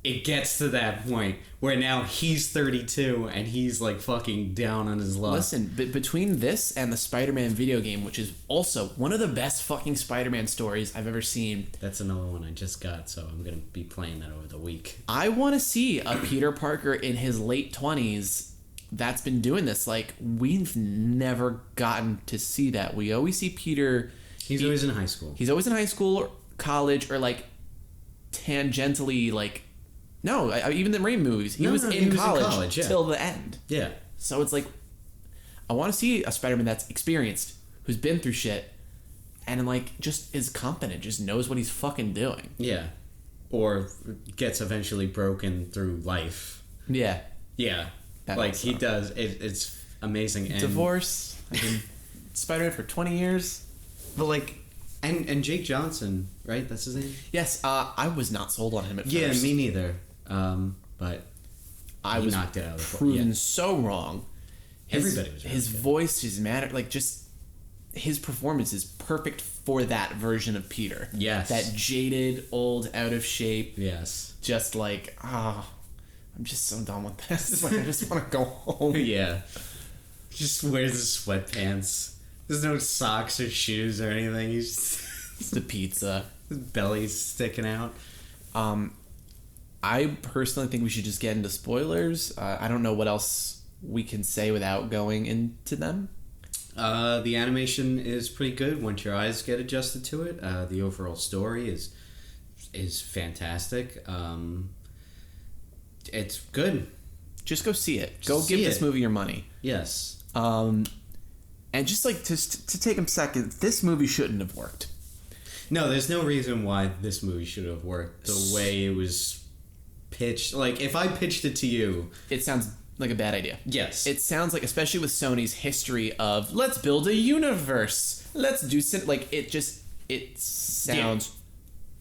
S2: It gets to that point where now he's 32 and he's like fucking down on his luck.
S1: Listen, between this and the Spider-Man video game, which is also one of the best fucking Spider-Man stories I've ever seen.
S2: That's another one I just got, so I'm gonna be playing that over the week.
S1: I want to see a Peter Parker in his late 20s that's been doing this. Like, we've never gotten to see that. We always see Peter.
S2: He's always in high school.
S1: He's always in high school, or college, or like tangentially, like, no, even the Raimi movies. He was in college till the end.
S2: Yeah.
S1: So it's like, I want to see a Spider-Man that's experienced, who's been through shit, and like just is competent, just knows what he's fucking doing.
S2: Yeah. Or gets eventually broken through life.
S1: Yeah.
S2: Yeah.
S1: That
S2: like he does. It's amazing. And
S1: divorce. I've been Spider-Man for 20 years.
S2: But like, and Jake Johnson, right? That's his name?
S1: Yes. I was not sold on him at first.
S2: Yeah, me neither. But
S1: I was
S2: knocked it out of the
S1: proven so wrong.
S2: Everybody was
S1: his voice, his manner, like just his performance is perfect for that version of Peter.
S2: Yes.
S1: That jaded, old, out of shape.
S2: Yes.
S1: Just like, I'm just so done with this. Like, I just want to go home.
S2: Yeah. Just wears his sweatpants. There's no socks or shoes or anything. He's just
S1: It's the pizza.
S2: His belly's sticking out.
S1: I personally think we should just get into spoilers. I don't know what else we can say without going into them.
S2: The animation is pretty good once your eyes get adjusted to it. The overall story is fantastic. It's good.
S1: Just go see it. Go give this movie your money.
S2: Yes.
S1: And just like to take a second, this movie shouldn't have worked.
S2: No, there's no reason why this movie should have worked the way it was pitched. Like, if I pitched it to you,
S1: it sounds like a bad idea.
S2: Yes.
S1: It sounds like, especially with Sony's history of, let's build a universe. Let's do... Like, it sounds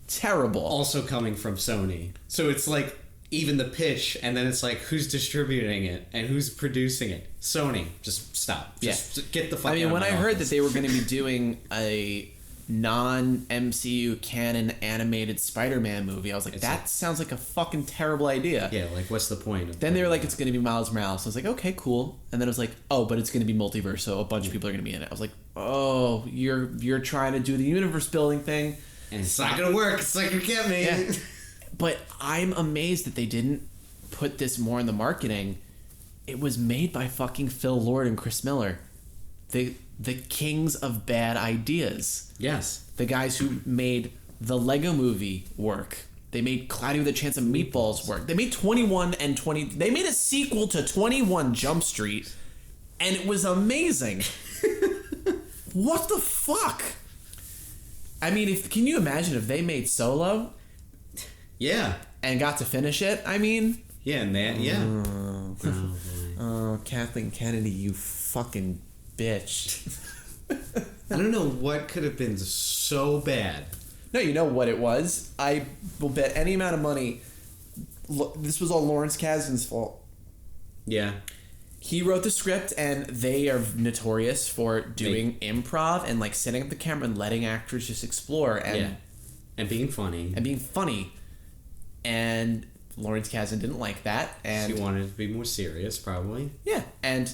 S1: terrible.
S2: Also coming from Sony. So it's like, even the pitch, and then it's like, who's distributing it? And who's producing it? Sony. Just stop. Just get the fuck out of my
S1: when I heard
S2: office.
S1: that they were going to be doing a non-MCU canon animated Spider-Man movie, I was like, that sounds like a fucking terrible idea.
S2: Yeah, like, what's the point of
S1: Then they were like, it's going to be Miles Morales. I was like, okay, cool. And then it was like, oh, but it's going to be multiverse, so a bunch of people are going to be in it. I was like, oh, you're trying to do the universe building thing.
S2: And it's not going to work. It's not going to get me.
S1: Yeah. But I'm amazed that they didn't put this more in the marketing. It was made by fucking Phil Lord and Chris Miller. The kings of bad ideas.
S2: Yes.
S1: The guys who made the Lego movie work. They made Cloudy with a Chance of Meatballs work. They made 21 and 20... They made a sequel to 21 Jump Street, and it was amazing. What the fuck? I mean, can you imagine if they made Solo?
S2: Yeah.
S1: And got to finish it? I mean...
S2: Yeah, and that... Yeah.
S1: Oh, Kathleen Kennedy, you fucking bitch.
S2: I don't know what could have been so bad.
S1: No, you know what it was. I will bet any amount of money. This was all Lawrence Kasdan's fault.
S2: Yeah.
S1: He wrote the script, and they are notorious for doing improv and like setting up the camera and letting actors just explore
S2: and being funny
S1: and Lawrence Kasdan didn't like that, and
S2: she wanted to be more serious, probably.
S1: Yeah, and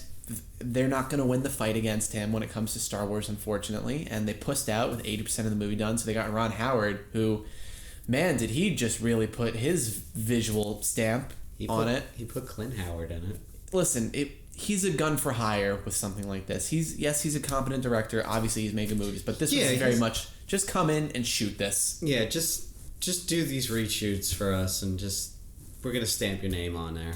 S1: they're not going to win the fight against him when it comes to Star Wars, unfortunately. And they pussed out with 80% of the movie done, so they got Ron Howard, who, man, did he just really put his visual stamp on it.
S2: He put Clint Howard in it.
S1: Listen, he's a gun for hire with something like this. He's a competent director. Obviously, he's making movies, but this was very much just come in and shoot this.
S2: Yeah, just do these reshoots for us, and we're gonna stamp your name on there.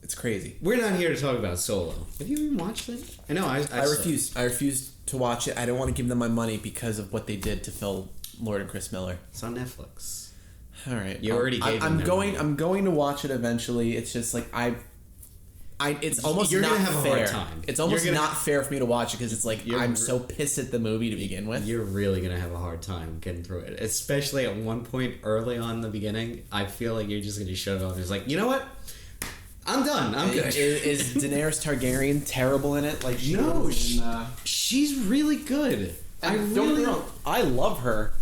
S1: It's crazy.
S2: We're not here to talk about Solo. Have you even watched it? I know. I
S1: refuse. I refuse to watch it. I don't want to give them my money because of what they did to Phil Lord and Chris Miller.
S2: It's on Netflix.
S1: All right.
S2: You already gave them their money.
S1: I'm going to watch it eventually. It's just like it's almost
S2: You're
S1: not
S2: gonna have
S1: fair.
S2: A hard time.
S1: It's almost not fair for me to watch it because it's like I'm so pissed at the movie to begin with.
S2: You're really gonna have a hard time getting through it, especially at one point early on in the beginning. I feel like you're just gonna shut off. It's like, you know what? I'm done. I'm good.
S1: Is Daenerys Targaryen terrible in it? Like
S2: she's really good.
S1: I love her,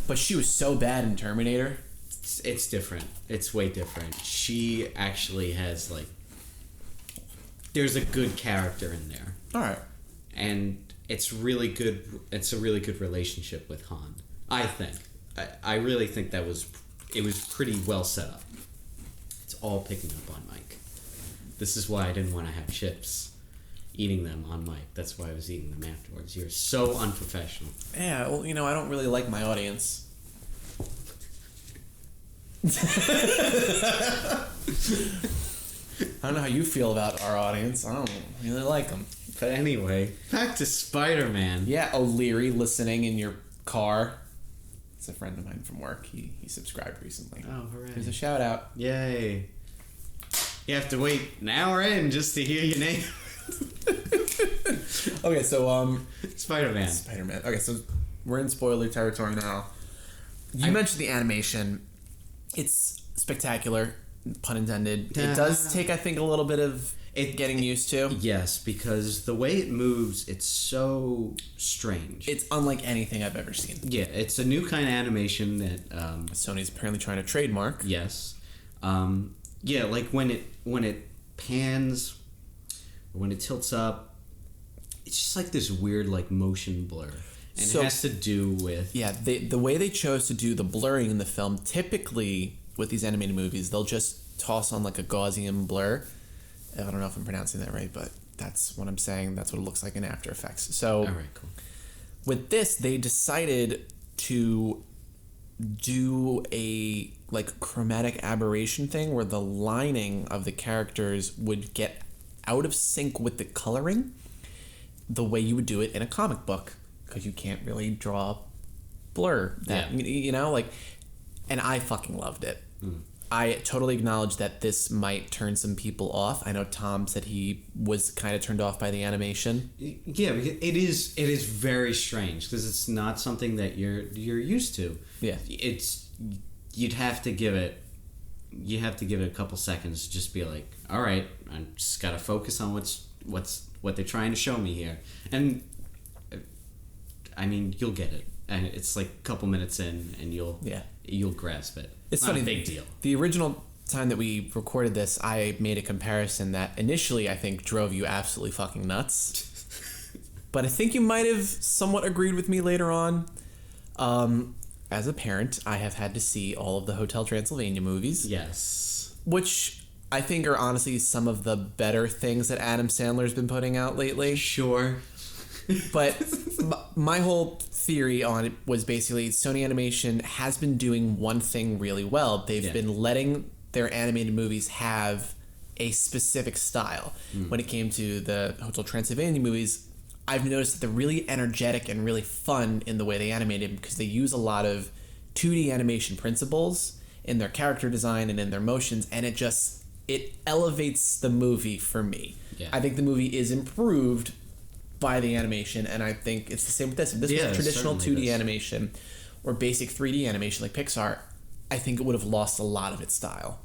S1: but she was so bad in Terminator.
S2: It's different. It's way different. She actually has there's a good character in there.
S1: All right.
S2: And it's really good. It's a really good relationship with Han. I think. I really think it was pretty well set up. It's all picking up on Mike. This is why I didn't want to have chips. Eating them on mic. That's why I was eating them afterwards. You're so unprofessional.
S1: Yeah, well, I don't really like my audience. I don't know how you feel about our audience. I don't really like them.
S2: But anyway, back to Spider-Man.
S1: Yeah, O'Leary listening in your car. It's a friend of mine from work. He subscribed recently.
S2: Oh, hooray.
S1: There's a shout out.
S2: Yay. You have to wait an hour in just to hear your name.
S1: Okay, so
S2: Spider-Man.
S1: Okay, so we're in spoiler territory now. You mentioned the animation. It's spectacular, pun intended. It does take, I think, a little bit of getting used to.
S2: Yes, because the way it moves, it's so strange.
S1: It's unlike anything I've ever seen.
S2: Yeah, it's a new kind of animation that
S1: Sony's apparently trying to trademark.
S2: Yes. Yeah, like when it pans, when it tilts up, it's just like this weird like motion blur. And it has to do with...
S1: Yeah, the way they chose to do the blurring in the film, typically with these animated movies, they'll just toss on like a Gaussian blur. I don't know if I'm pronouncing that right, but that's what I'm saying. That's what it looks like in After Effects. So,
S2: all right, cool.
S1: With this, they decided to do a like chromatic aberration thing where the lining of the characters would get out of sync with the coloring the way you would do it in a comic book, because you can't really draw blur that, and I fucking loved it. I totally acknowledge that this might turn some people off. I know Tom said he was kind of turned off by the animation.
S2: Yeah, because it is very strange because it's not something that you're used to.
S1: Yeah,
S2: you'd have to give it a couple seconds to just be like, all right, I just gotta focus on what they're trying to show me here, and I mean you'll get it, and it's like a couple minutes in, and you'll grasp it.
S1: It's
S2: not
S1: funny,
S2: a big deal.
S1: The original time that we recorded this, I made a comparison that initially I think drove you absolutely fucking nuts. But I think you might have somewhat agreed with me later on. As a parent, I have had to see all of the Hotel Transylvania movies.
S2: Yes.
S1: Which I think are honestly some of the better things that Adam Sandler's been putting out lately.
S2: Sure.
S1: But my whole theory on it was basically Sony Animation has been doing one thing really well. They've been letting their animated movies have a specific style. When it came to the Hotel Transylvania movies, I've noticed that they're really energetic and really fun in the way they animate them because they use a lot of 2D animation principles in their character design and in their motions, and it elevates the movie for me. Yeah. I think the movie is improved by the animation, and I think it's the same with this. If this was traditional 2D animation or basic 3D animation like Pixar, I think it would have lost a lot of its style.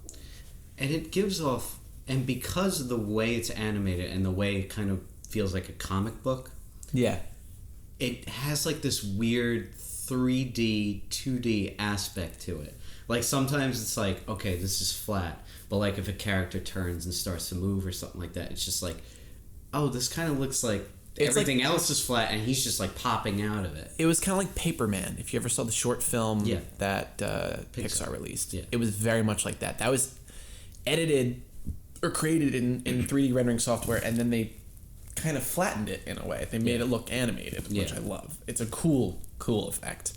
S2: And it gives off, and because of the way it's animated and the way it kind of feels like a comic book, it has like this weird 3D, 2D aspect to it. Like sometimes it's like, okay, this is flat, but like if a character turns and starts to move or something like that, it's just like, oh, this kind of looks like everything else is flat, and he's just like popping out of it.
S1: It was kind of like Paperman. If you ever saw the short film that Pixar released, it was very much like that. That was edited or created in 3D rendering software, and then they kind of flattened it in a way. They made it look animated, which I love. It's a cool effect.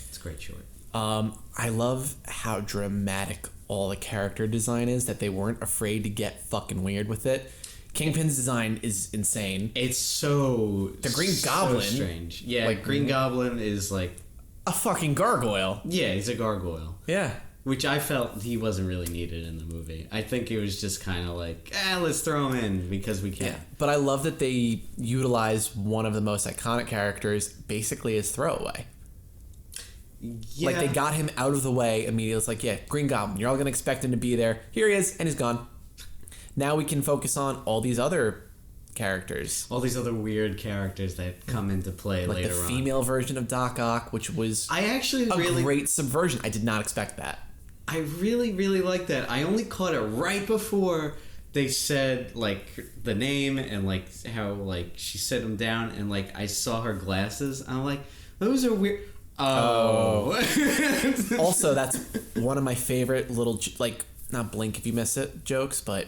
S2: It's a great short.
S1: I love how dramatic all the character design is, that they weren't afraid to get fucking weird with it. Kingpin's design is insane.
S2: It's so...
S1: The Green Goblin.
S2: Strange. Yeah, like Green Goblin is like...
S1: a fucking gargoyle.
S2: Yeah, he's a gargoyle.
S1: Yeah.
S2: Which I felt he wasn't really needed in the movie. I think it was just kind of like, let's throw him in because we can. Yeah,
S1: but I love that they utilize one of the most iconic characters basically as throwaway. Yeah. Like, they got him out of the way immediately. It's like, Green Goblin. You're all going to expect him to be there. Here he is, and he's gone. Now we can focus on all these other characters.
S2: All these other weird characters that come into play later on.
S1: Like the female version of Doc Ock, which was a great subversion. I did not expect that.
S2: I really, really like that. I only caught it right before they said, like, the name and, like, how, like, she set him down and, like, I saw her glasses. And I'm like, those are weird. Oh.
S1: Also, that's one of my favorite little, like, not blink if you miss it jokes, but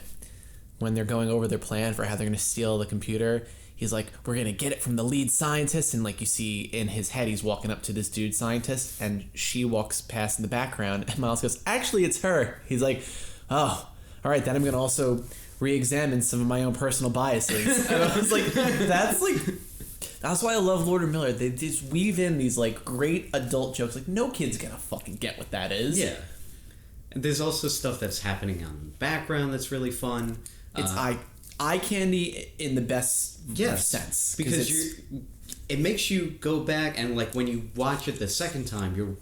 S1: when they're going over their plan for how they're going to steal the computer, he's like, we're going to get it from the lead scientist. And like you see in his head, he's walking up to this dude scientist and she walks past in the background. And Miles goes, actually, it's her. He's like, oh, all right, then I'm going to also re-examine some of my own personal biases. And I was like, that's why I love Lord and Miller. They just weave in these like great adult jokes. Like no kid's going to fucking get what that is.
S2: Yeah. And there's also stuff that's happening on the background that's really fun.
S1: It's eye candy in the best sense,
S2: because it makes you go back and like when you watch it the second time,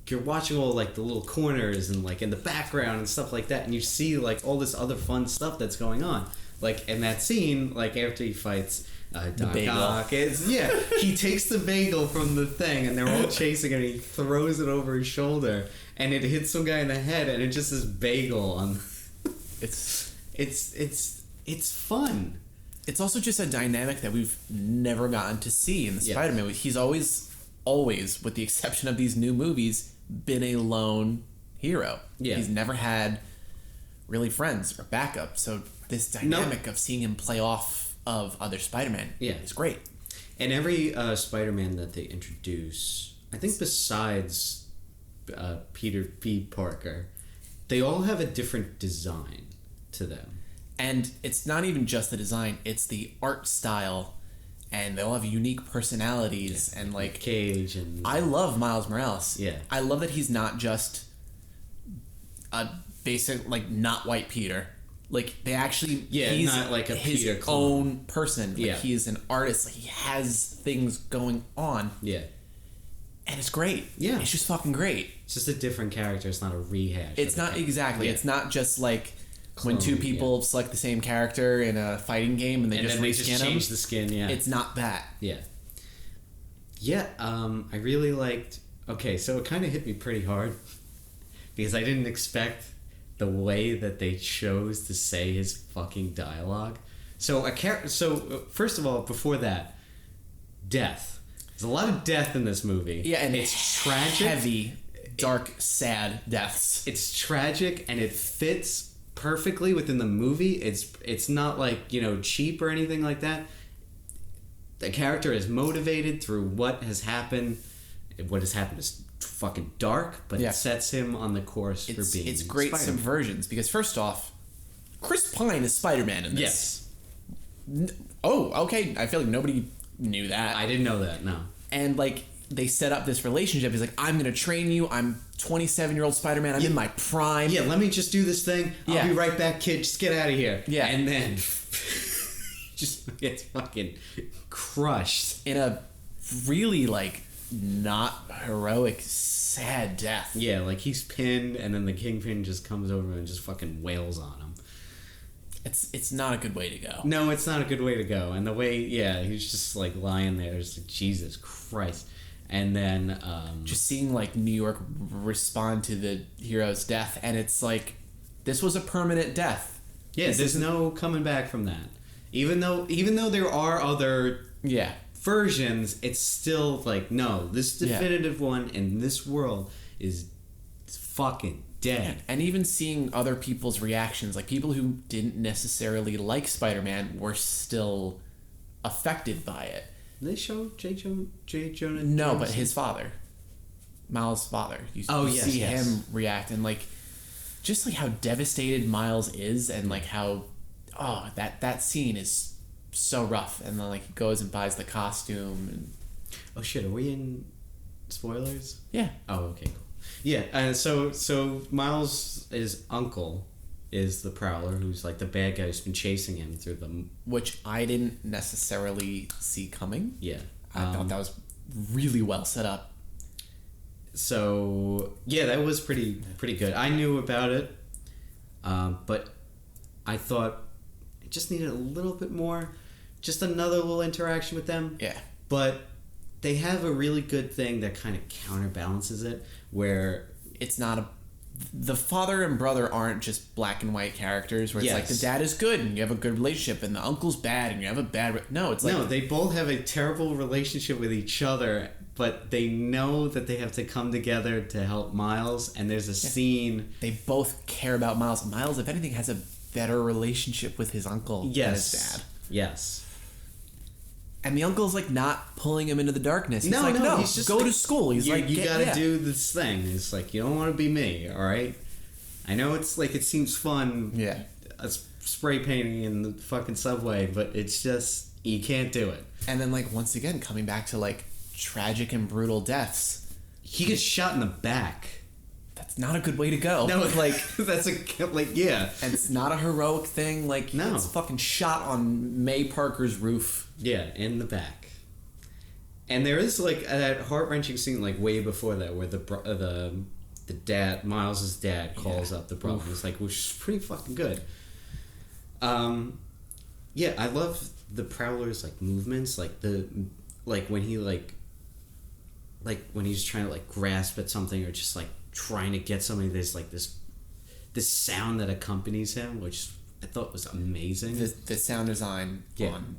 S2: you're watching all like the little corners and like in the background and stuff like that, and you see like all this other fun stuff that's going on. Like in that scene, like after he fights Doc Ock, he takes the bagel from the thing and they're all chasing it and he throws it over his shoulder and it hits some guy in the head and it just is bagel on. It's fun.
S1: It's also just a dynamic that we've never gotten to see in the Spider-Man. He's always, with the exception of these new movies, been a lone hero. Yeah. He's never had really friends or backup. So this dynamic of seeing him play off of other Spider-Man is great.
S2: And every Spider-Man that they introduce, I think besides Peter P. Parker, they all have a different design to them.
S1: And it's not even just the design, it's the art style, and they all have unique personalities, and like
S2: Cage and
S1: I love Miles Morales.
S2: Yeah.
S1: I love that he's not just a basic like not white Peter. Like they actually he's
S2: not like a
S1: his
S2: Peter clone.
S1: Own person. Like he's an artist. Like he has things going on.
S2: Yeah.
S1: And it's great.
S2: Yeah.
S1: It's just fucking great.
S2: It's just a different character, it's not a rehash.
S1: It's not exactly. Yeah. It's not just like when two people select the same character in a fighting game and they just reskin them.
S2: Change the skin,
S1: It's not that.
S2: Yeah. Yeah, I really liked... Okay, so it kind of hit me pretty hard because I didn't expect the way that they chose to say his fucking dialogue. So, first of all, before that, death. There's a lot of death in this movie.
S1: Yeah, and
S2: it's tragic.
S1: Heavy, dark, sad deaths.
S2: It's tragic, and it fits perfectly within the movie. It's not like, cheap or anything like that. The character is motivated through what has happened. What has happened is fucking dark, but it sets him on the course for being
S1: It's great
S2: Spider-Man.
S1: subversions, because first off, Chris Pine is Spider-Man in this.
S2: Yes.
S1: Oh, okay. I feel like nobody knew that.
S2: I didn't know that, no.
S1: And like they set up this relationship. He's like, I'm gonna train you. I'm 27-year-old Spider-Man. I'm in my prime.
S2: Yeah, let me just do this thing. I'll be right back, kid. Just get out of here.
S1: Yeah.
S2: And then just gets fucking crushed.
S1: In a really like not heroic, sad death.
S2: Yeah, like he's pinned and then the Kingpin just comes over and just fucking wails on him.
S1: It's not a good way to go.
S2: No, it's not a good way to go. And the way, he's just like lying there. It's like, Jesus Christ. And then
S1: just seeing like New York respond to the hero's death, and it's like this was a permanent death.
S2: Yeah, there's no coming back from that. Even though there are other versions, it's still like, no, this definitive one in this world is fucking dead.
S1: And even seeing other people's reactions, like people who didn't necessarily like Spider-Man were still affected by it.
S2: Did they show J. Jonah?
S1: No, but his father, Miles' father. You see him react, and like just like how devastated Miles is, and like how that scene is so rough. And then like he goes and buys the costume. And
S2: oh shit, are we in spoilers?
S1: Yeah.
S2: Oh, okay, cool. Yeah, so Miles' uncle is the Prowler, who's like the bad guy who's been chasing him through the... Which
S1: I didn't necessarily see coming.
S2: Yeah.
S1: I thought that was really well set up.
S2: So, yeah, that was pretty good. I knew about it, but I thought it just needed a little bit more, just another little interaction with them.
S1: Yeah.
S2: But they have a really good thing that kind of counterbalances it, where
S1: it's not the father and brother aren't just black and white characters where it's like the dad is good and you have a good relationship and the uncle's bad and you have a bad... No, it's like...
S2: No, they both have a terrible relationship with each other, but they know that they have to come together to help Miles, and there's a scene...
S1: They both care about Miles. Miles, if anything, has a better relationship with his uncle than his dad.
S2: Yes.
S1: And the uncle's like not pulling him into the darkness. He's
S2: No,
S1: he's just go to school. He's like,
S2: you gotta do this thing. It's like, you don't want to be me, all right? I know it's like, it seems fun.
S1: Yeah.
S2: Spray painting in the fucking subway, but it's just, you can't do it.
S1: And then like once again coming back to like tragic and brutal deaths.
S2: He gets shot in the back.
S1: That's not a good way to go.
S2: No,
S1: like
S2: that's yeah.
S1: And it's not a heroic thing. Like he gets fucking shot on May Parker's roof.
S2: Yeah, in the back. And there is like that heart-wrenching scene like way before that where the dad, Miles's dad, calls up the brother. It's like, which is pretty fucking good. Yeah, I love the Prowler's like movements, like when he like when he's trying to like grasp at something or just like trying to get something. There's like this sound that accompanies him, which I thought was amazing.
S1: The sound design on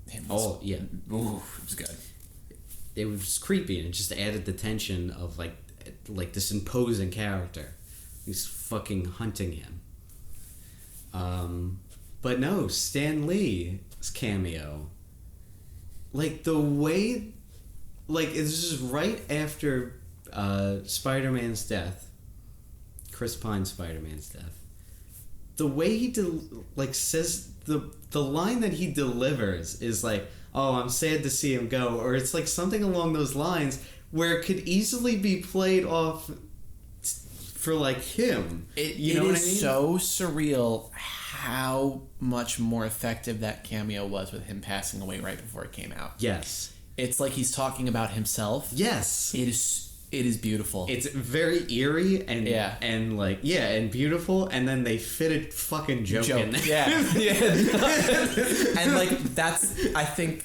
S1: him was,
S2: yeah,
S1: it was good.
S2: It was creepy and it just added the tension of like this imposing character who's fucking hunting him. But no, Stan Lee's cameo, like the way, like this is right after Spider-Man's death, Chris Pine's Spider-Man's death. The way he says the line that he delivers is like, "Oh, I'm sad to see him go," or it's like something along those lines where it could easily be played off for like him.
S1: You know what I mean? So surreal how much more effective that cameo was with him passing away right before it came out.
S2: Yes.
S1: It's like he's talking about himself.
S2: Yes.
S1: It is beautiful.
S2: It's very eerie and and beautiful, and then they fit a fucking joke in there.
S1: And like that's I think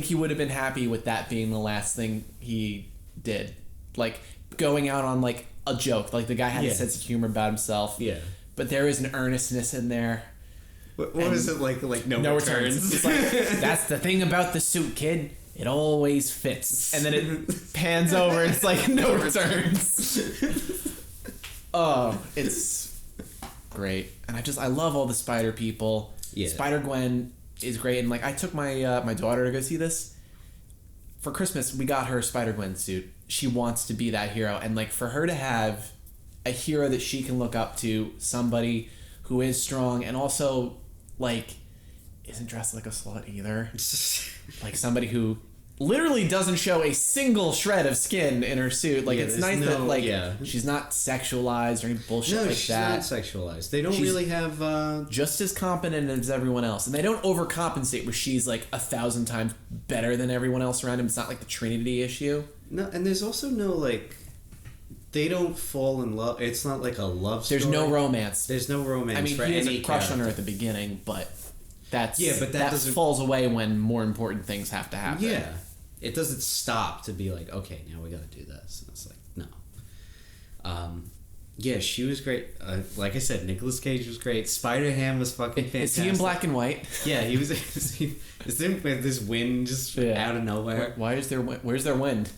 S1: he would have been happy with that being the last thing he did. Like going out on like a joke. Like the guy had a sense of humor about himself.
S2: Yeah.
S1: But there is an earnestness in there.
S2: What is it like no returns?
S1: It's like, that's the thing about the suit, kid. It always fits. And then it pans over and it's like, no returns. Oh, it's great. And I love all the Spider people.
S2: Yeah.
S1: Spider-Gwen is great. And like I took my my daughter to go see this. For Christmas, we got her a Spider-Gwen suit. She wants to be that hero. And like for her to have a hero that she can look up to, somebody who is strong and also like isn't dressed like a slut either. Like somebody who literally doesn't show a single shred of skin in her suit. Like it's nice that like she's not sexualized or any bullshit like that. No,
S2: she's not sexualized. They don't really have
S1: just as competent as everyone else, and they don't overcompensate where she's like 1,000 times better than everyone else around him. It's not like the Trinity issue.
S2: No, and there's also no like. They don't fall in love. It's not like a love story.
S1: There's no romance.
S2: There's no romance.
S1: I mean,
S2: for
S1: he has
S2: any
S1: a crush
S2: character.
S1: on her at the beginning, but that
S2: doesn't
S1: falls away when more important things have to happen.
S2: Yeah, it doesn't stop to be like, okay, now we got to do this. And it's like, no. Yeah, she was great. Like I said, Nicolas Cage was great. Spider-Ham was fucking fantastic.
S1: Is he in black and white?
S2: Yeah, he was. Is him with this wind just out of nowhere?
S1: Where's their wind?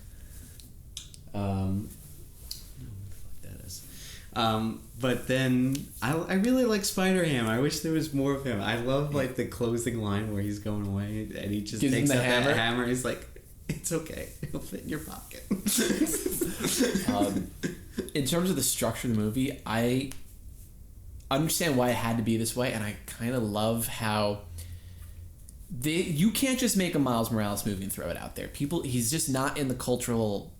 S2: But then I really like Spider-Ham. I wish there was more of him. I love like the closing line where he's going away and he just takes out that hammer. He's like, "It's okay. It'll fit in your pocket."
S1: In terms of the structure of the movie, I understand why it had to be this way, and I kind of love how you can't just make a Miles Morales movie and throw it out there. He's just not in the cultural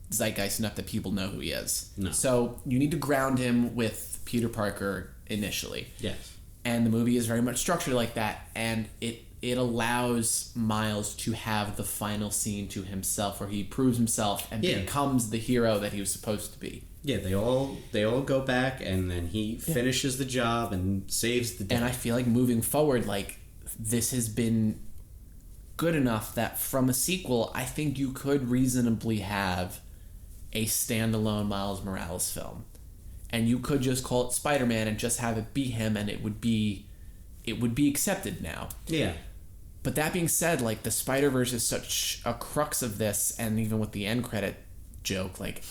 S1: zeitgeist enough that people know who he is.
S2: No.
S1: So you need to ground him with Peter Parker initially.
S2: Yes.
S1: And the movie is very much structured like that, and it allows Miles to have the final scene to himself where he proves himself and becomes the hero that he was supposed to be.
S2: Yeah, they all go back and then he finishes the job and saves the day.
S1: And I feel like moving forward, like this has been good enough that from a sequel, I think you could reasonably have a standalone Miles Morales film, and you could just call it Spider-Man and just have it be him, and it would be accepted now.
S2: Yeah.
S1: But that being said, like the Spider-Verse is such a crux of this, and even with the end credit joke, like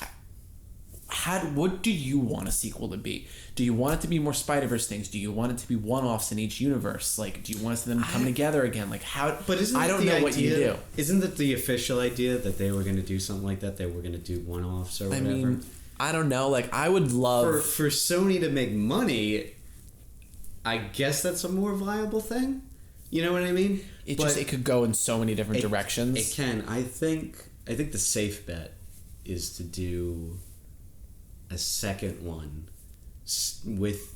S1: what do you want a sequel to be? Do you want it to be more Spider-Verse things? Do you want it to be one-offs in each universe? Like, do you want them to come together again? Like, how?
S2: But isn't
S1: I don't know what you do.
S2: Isn't that the official idea that they were going to do something like that? They were going to do one-offs or whatever. I mean,
S1: I don't know. Like, I would love
S2: for Sony to make money. I guess that's a more viable thing. You know what I mean?
S1: It could go in so many different directions.
S2: It can. I think the safe bet is to do a second one with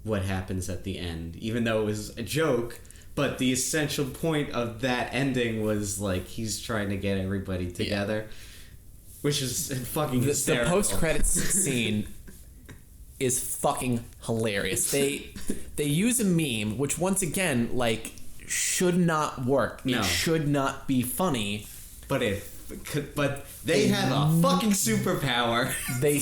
S2: what happens at the end, even though it was a joke. But the essential point of that ending was like he's trying to get everybody together, which is fucking hysterical.
S1: The post-credits scene is fucking hilarious. They use a meme, which once again, like, should not work.
S2: No.
S1: It should not be funny.
S2: But they have a fucking superpower.
S1: They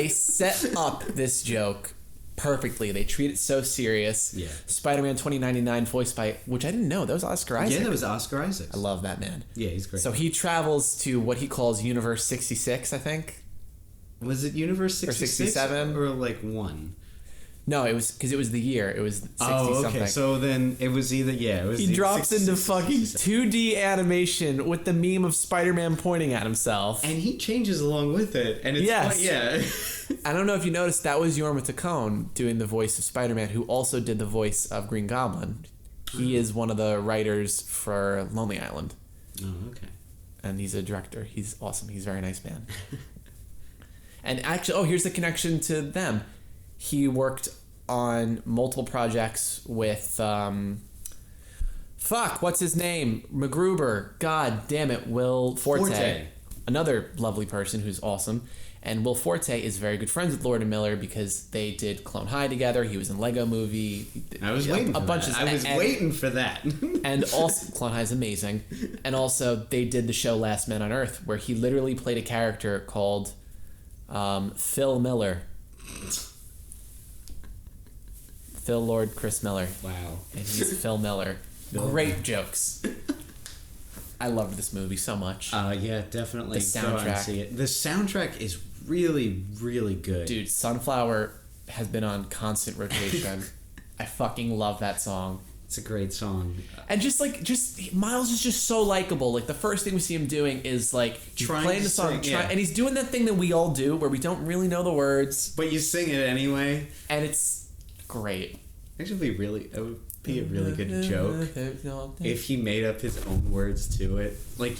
S1: set up this joke perfectly. They treat it so serious.
S2: Yeah.
S1: Spider-Man 2099, voiced by, which I didn't know, that was Oscar Isaac.
S2: Yeah, that was Oscar Isaac.
S1: I love that man.
S2: Yeah, he's great.
S1: So he travels to what he calls Universe 66, I think.
S2: Was it Universe 66?
S1: Or 67?
S2: Or like 1?
S1: No, it was because it was the year. It was 60
S2: okay.
S1: something.
S2: So then it was either
S1: he drops into fucking 2D animation with the meme of Spider-Man pointing at himself,
S2: and he changes along with it. And it's yeah.
S1: I don't know if you noticed that was Jorma Taccone doing the voice of Spider-Man, who also did the voice of Green Goblin. He is one of the writers for Lonely Island.
S2: Oh, okay.
S1: And he's a director. He's awesome. He's a very nice man. And actually, here's the connection to them. He worked on multiple projects with, what's his name? MacGruber. God damn it, Will Forte. Another lovely person who's awesome. And Will Forte is very good friends with Lord and Miller because they did Clone High together. He was in Lego Movie.
S2: I was waiting for that. I was waiting for that.
S1: And also, Clone High is amazing. And also, they did the show Last Man on Earth, where he literally played a character called Phil Miller. Phil Lord Chris Miller.
S2: Wow.
S1: And he's Phil Miller. Great jokes. I loved this movie so much.
S2: Yeah, definitely.
S1: The soundtrack.
S2: See it. The soundtrack is really, really good.
S1: Dude, Sunflower has been on constant rotation. I fucking love that song.
S2: It's a great song.
S1: And just Miles is just so likable. Like, the first thing we see him doing is like playing the song, and he's doing that thing that we all do where we don't really know the words,
S2: but you sing it anyway,
S1: and it's great.
S2: Actually, it would be a really good joke if he made up his own words to it. Like,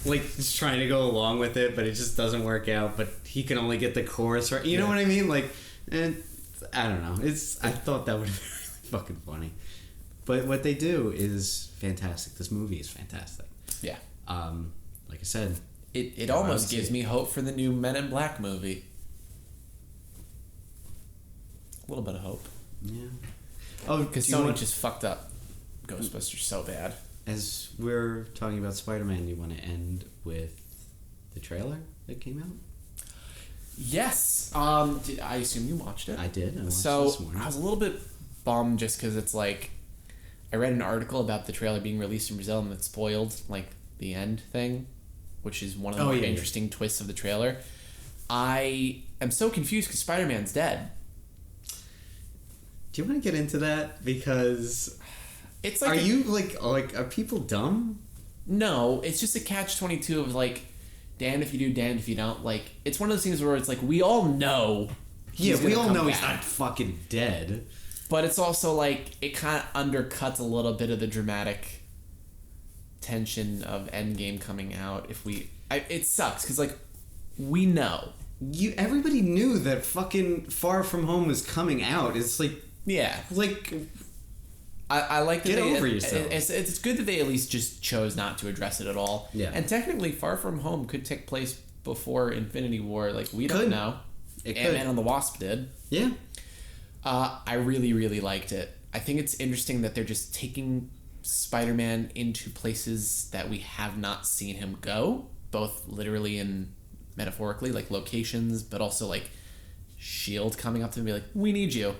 S2: like just trying to go along with it, but it just doesn't work out. But he can only get the chorus right. You know what I mean? Like, and I don't know. I thought that would be really fucking funny. But what they do is fantastic. This movie is fantastic.
S1: Yeah.
S2: Like I said,
S1: it almost gives me hope for the new Men in Black movie. A little bit of hope.
S2: Yeah.
S1: Because Sony just fucked up Ghostbusters so bad.
S2: As we're talking about Spider-Man, you want to end with the trailer that came out?
S1: Yes. I assume you watched it.
S2: I did. I watched
S1: so
S2: this morning.
S1: I was a little bit bummed just because it's like I read an article about the trailer being released in Brazil and it spoiled like the end thing, which is one of the more interesting twists of the trailer. I am so confused because Spider-Man's dead.
S2: Do you want to get into that? Because
S1: it's like
S2: are people dumb?
S1: No, it's just a catch-22 of like, damned if you do, damned if you don't. Like, it's one of those things where it's like we all know.
S2: We all know he's not fucking dead.
S1: But it's also like it kind of undercuts a little bit of the dramatic tension of Endgame coming out. It sucks because like we know.
S2: Everybody knew that fucking Far From Home was coming out. It's like.
S1: Yeah.
S2: Like,
S1: I like that
S2: get over yourself.
S1: It's good that they at least just chose not to address it at all.
S2: Yeah.
S1: And technically, Far From Home could take place before Infinity War. Like, we don't know. Ant-Man and the Wasp did.
S2: Yeah.
S1: I really, really liked it. I think it's interesting that they're just taking Spider-Man into places that we have not seen him go, both literally and metaphorically, like locations, but also like S.H.I.E.L.D. coming up to him and be like, we need you.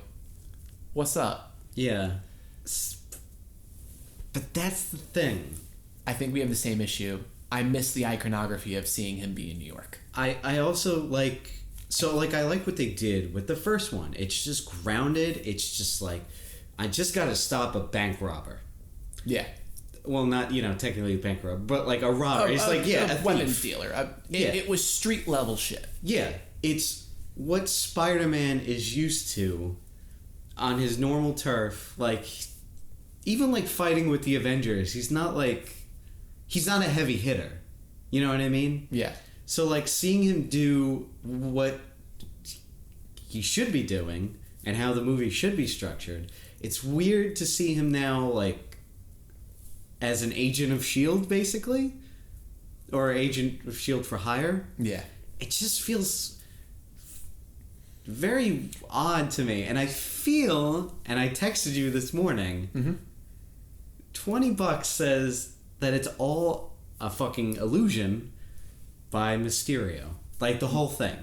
S1: What's up?
S2: Yeah. But that's the thing.
S1: I think we have the same issue I miss the iconography of seeing him be in New York.
S2: I also like... So, like, I like what they did with the first one. It's just grounded. It's just like, I just got to stop a bank robber.
S1: Yeah.
S2: Well, not, technically a bank robber, but like a robber. It's like,
S1: a weapons dealer. It was street level shit.
S2: Yeah. It's what Spider-Man is used to on his normal turf. Like, even like fighting with the Avengers, he's not a heavy hitter. You know what I mean?
S1: Yeah.
S2: So, like, seeing him do what he should be doing and how the movie should be structured, it's weird to see him now, like, as an agent of S.H.I.E.L.D., basically. Or agent of S.H.I.E.L.D. for hire.
S1: Yeah.
S2: It just feels very odd to me. And I feel, and I texted you this morning, $20 says that it's all a fucking illusion by Mysterio. Like, the whole thing.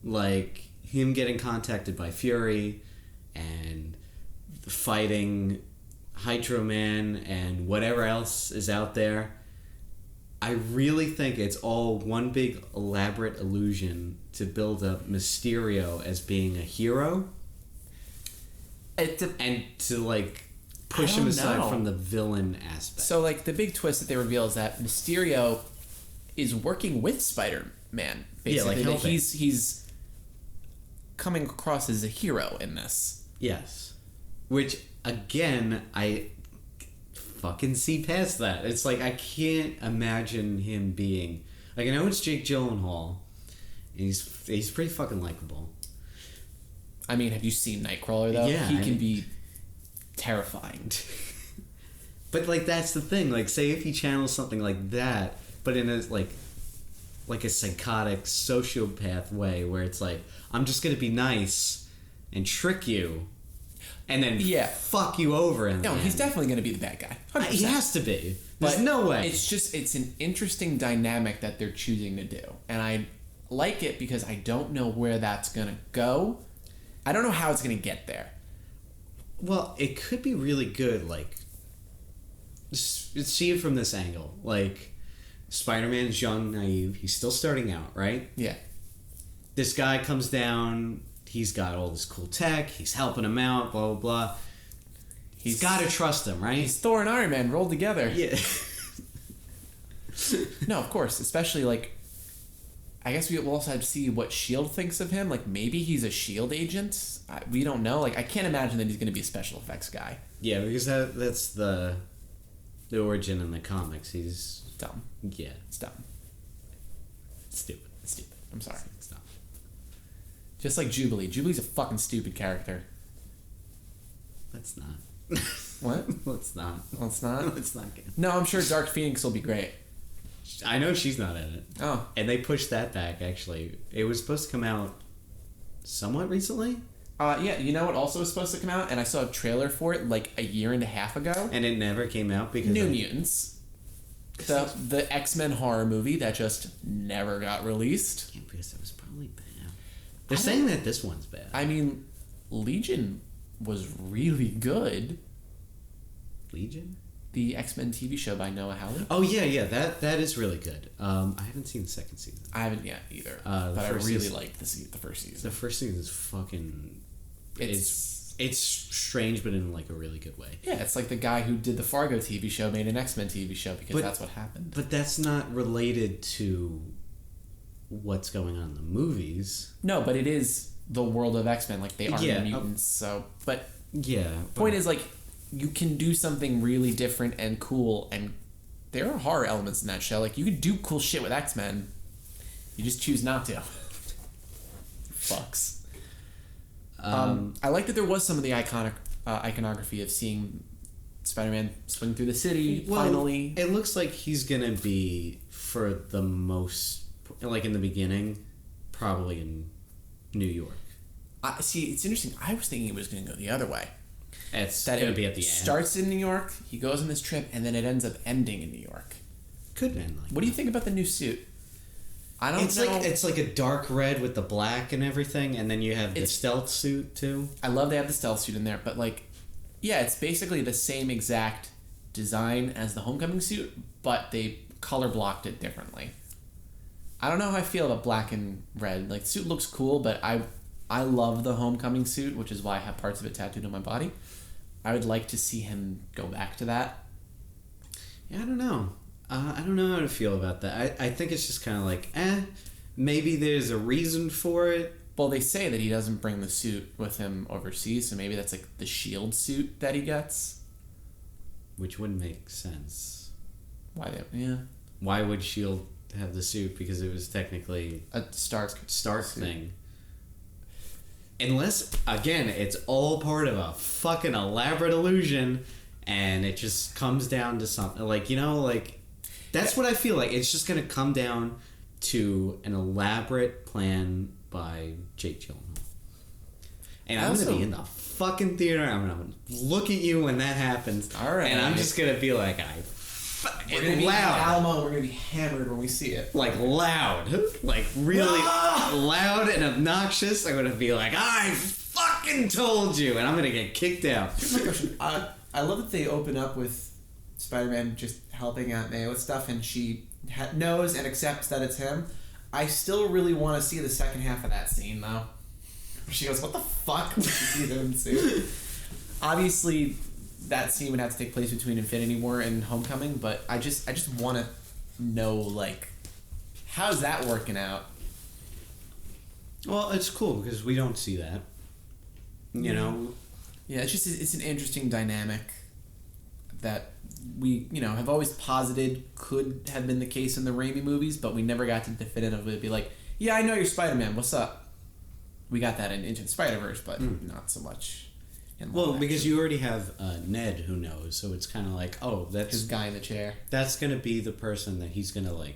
S2: Like, him getting contacted by Fury and fighting Hydro Man and whatever else is out there. I really think it's all one big elaborate illusion to build up Mysterio as being a hero. And to, like, push him aside from the villain aspect.
S1: So, like, the big twist that they reveal is that Mysterio is working with Spider-Man. Basically.
S2: Yeah, like helping.
S1: He's coming across as a hero in this.
S2: Yes. Which, again, I fucking see past that. It's like, I can't imagine him being... Like, I know it's Jake Gyllenhaal. And he's pretty fucking likable.
S1: I mean, have you seen Nightcrawler, though?
S2: Yeah.
S1: He can be terrifying.
S2: But, like, that's the thing. Like, say if he channels something like that, but in a, like a psychotic sociopath way where it's like, I'm just gonna be nice and trick you and then fuck you over.
S1: No, he's definitely gonna be the bad guy. 100%.
S2: He has to be. There's no way.
S1: It's an interesting dynamic that they're choosing to do. And I like it because I don't know where that's gonna go. I don't know how it's gonna get there.
S2: Well, it could be really good, like, see it from this angle. Like, Spider-Man's young, naive. He's still starting out, right?
S1: Yeah.
S2: This guy comes down. He's got all this cool tech. He's helping him out, blah, blah, blah. He's got to trust him, right?
S1: He's Thor and Iron Man rolled together.
S2: Yeah.
S1: No, of course. Especially, like, I guess we'll also have to see what S.H.I.E.L.D. thinks of him. Like, maybe he's a S.H.I.E.L.D. agent. We don't know. Like, I can't imagine that he's going to be a special effects guy.
S2: Yeah, because that's the origin in the comics. He's...
S1: Dumb.
S2: Yeah.
S1: It's dumb.
S2: Stupid.
S1: It's stupid. I'm sorry.
S2: It's dumb.
S1: Just like Jubilee. Jubilee's a fucking stupid character.
S2: Let's not.
S1: What?
S2: Let's not.
S1: Well, it's not?
S2: Let's not get...
S1: No, I'm sure Dark Phoenix will be great.
S2: I know she's not in it.
S1: Oh.
S2: And they pushed that back, actually. It was supposed to come out somewhat recently.
S1: Yeah, you know what also was supposed to come out? And I saw a trailer for it like a year and a half ago.
S2: And it never came out because...
S1: New Mutants. The X-Men horror movie that just never got released.
S2: Yeah, because it was probably bad. They're saying that this one's bad.
S1: I mean, Legion was really good.
S2: Legion?
S1: The X-Men TV show by Noah Hawley.
S2: Oh, yeah, that is really good. I haven't seen the second season.
S1: I haven't yet either, but I really liked the first season.
S2: The first season is fucking... It's strange, but in like a really good way.
S1: Yeah, it's like the guy who did the Fargo TV show made an X-Men TV show because that's what happened.
S2: But that's not related to what's going on in the movies.
S1: No, but it is the world of X-Men. Like, they are the mutants, so... But...
S2: Yeah.
S1: Point is, like, you can do something really different and cool, and there are horror elements in that show. Like, you could do cool shit with X-Men. You just choose not to. Fucks. I like that there was some of the iconography of seeing Spider-Man swing through the city, finally.
S2: It looks like he's gonna be, for the most... Like, in the beginning, probably in New York.
S1: See, it's interesting. I was thinking it was going to go the other way.
S2: It's going to be at the end.
S1: Starts in New York, he goes on this trip, and then it ends up ending in New York.
S2: Could end like
S1: What do you think about the new suit? I don't know.
S2: It's like a dark red with the black and everything, and then you have the stealth suit, too.
S1: I love they have the stealth suit in there, but, like, yeah, it's basically the same exact design as the Homecoming suit, but they color blocked it differently. I don't know how I feel about black and red. Like, the suit looks cool, but I love the Homecoming suit, which is why I have parts of it tattooed on my body. I would like to see him go back to that.
S2: Yeah, I don't know. I don't know how to feel about that. I think it's just kind of like, maybe there's a reason for it.
S1: Well, they say that he doesn't bring the suit with him overseas, so maybe that's like the SHIELD suit that he gets.
S2: Which wouldn't make sense.
S1: Yeah.
S2: Why would SHIELD have the suit? Because it was technically
S1: A Stark
S2: thing. Unless, again, it's all part of a fucking elaborate illusion, and it just comes down to something. Like, that's what I feel like. It's just going to come down to an elaborate plan by Jake Gyllenhaal. And I'm going to be in the fucking theater. I'm going to look at you when that happens.
S1: All right.
S2: And I'm just going to be like,
S1: we're going to be loud. Alamo, we're going to be hammered when we see it.
S2: Like, loud. Like, really loud and obnoxious. I'm going to be like, I fucking told you. And I'm going to get kicked out.
S1: Here's my question. I love that they open up with Spider-Man just helping Aunt May with stuff, and she knows and accepts that it's him. I still really want to see the second half of that scene, though. She goes, what the fuck? When she sees him in the suit. Obviously, that scene would have to take place between Infinity War and Homecoming, but I just want to know, like, how's that working out?
S2: Well, it's cool because we don't see that. You know?
S1: Yeah, it's an interesting dynamic that we, have always posited could have been the case in the Raimi movies, but we never got to definitively be like, yeah, I know you're Spider-Man, what's up? We got that in Into the Spider-Verse, but not so much in live action.
S2: Because you already have Ned who knows, so it's kind of like, oh, that's...
S1: his guy in the chair.
S2: That's going to be the person that he's going to,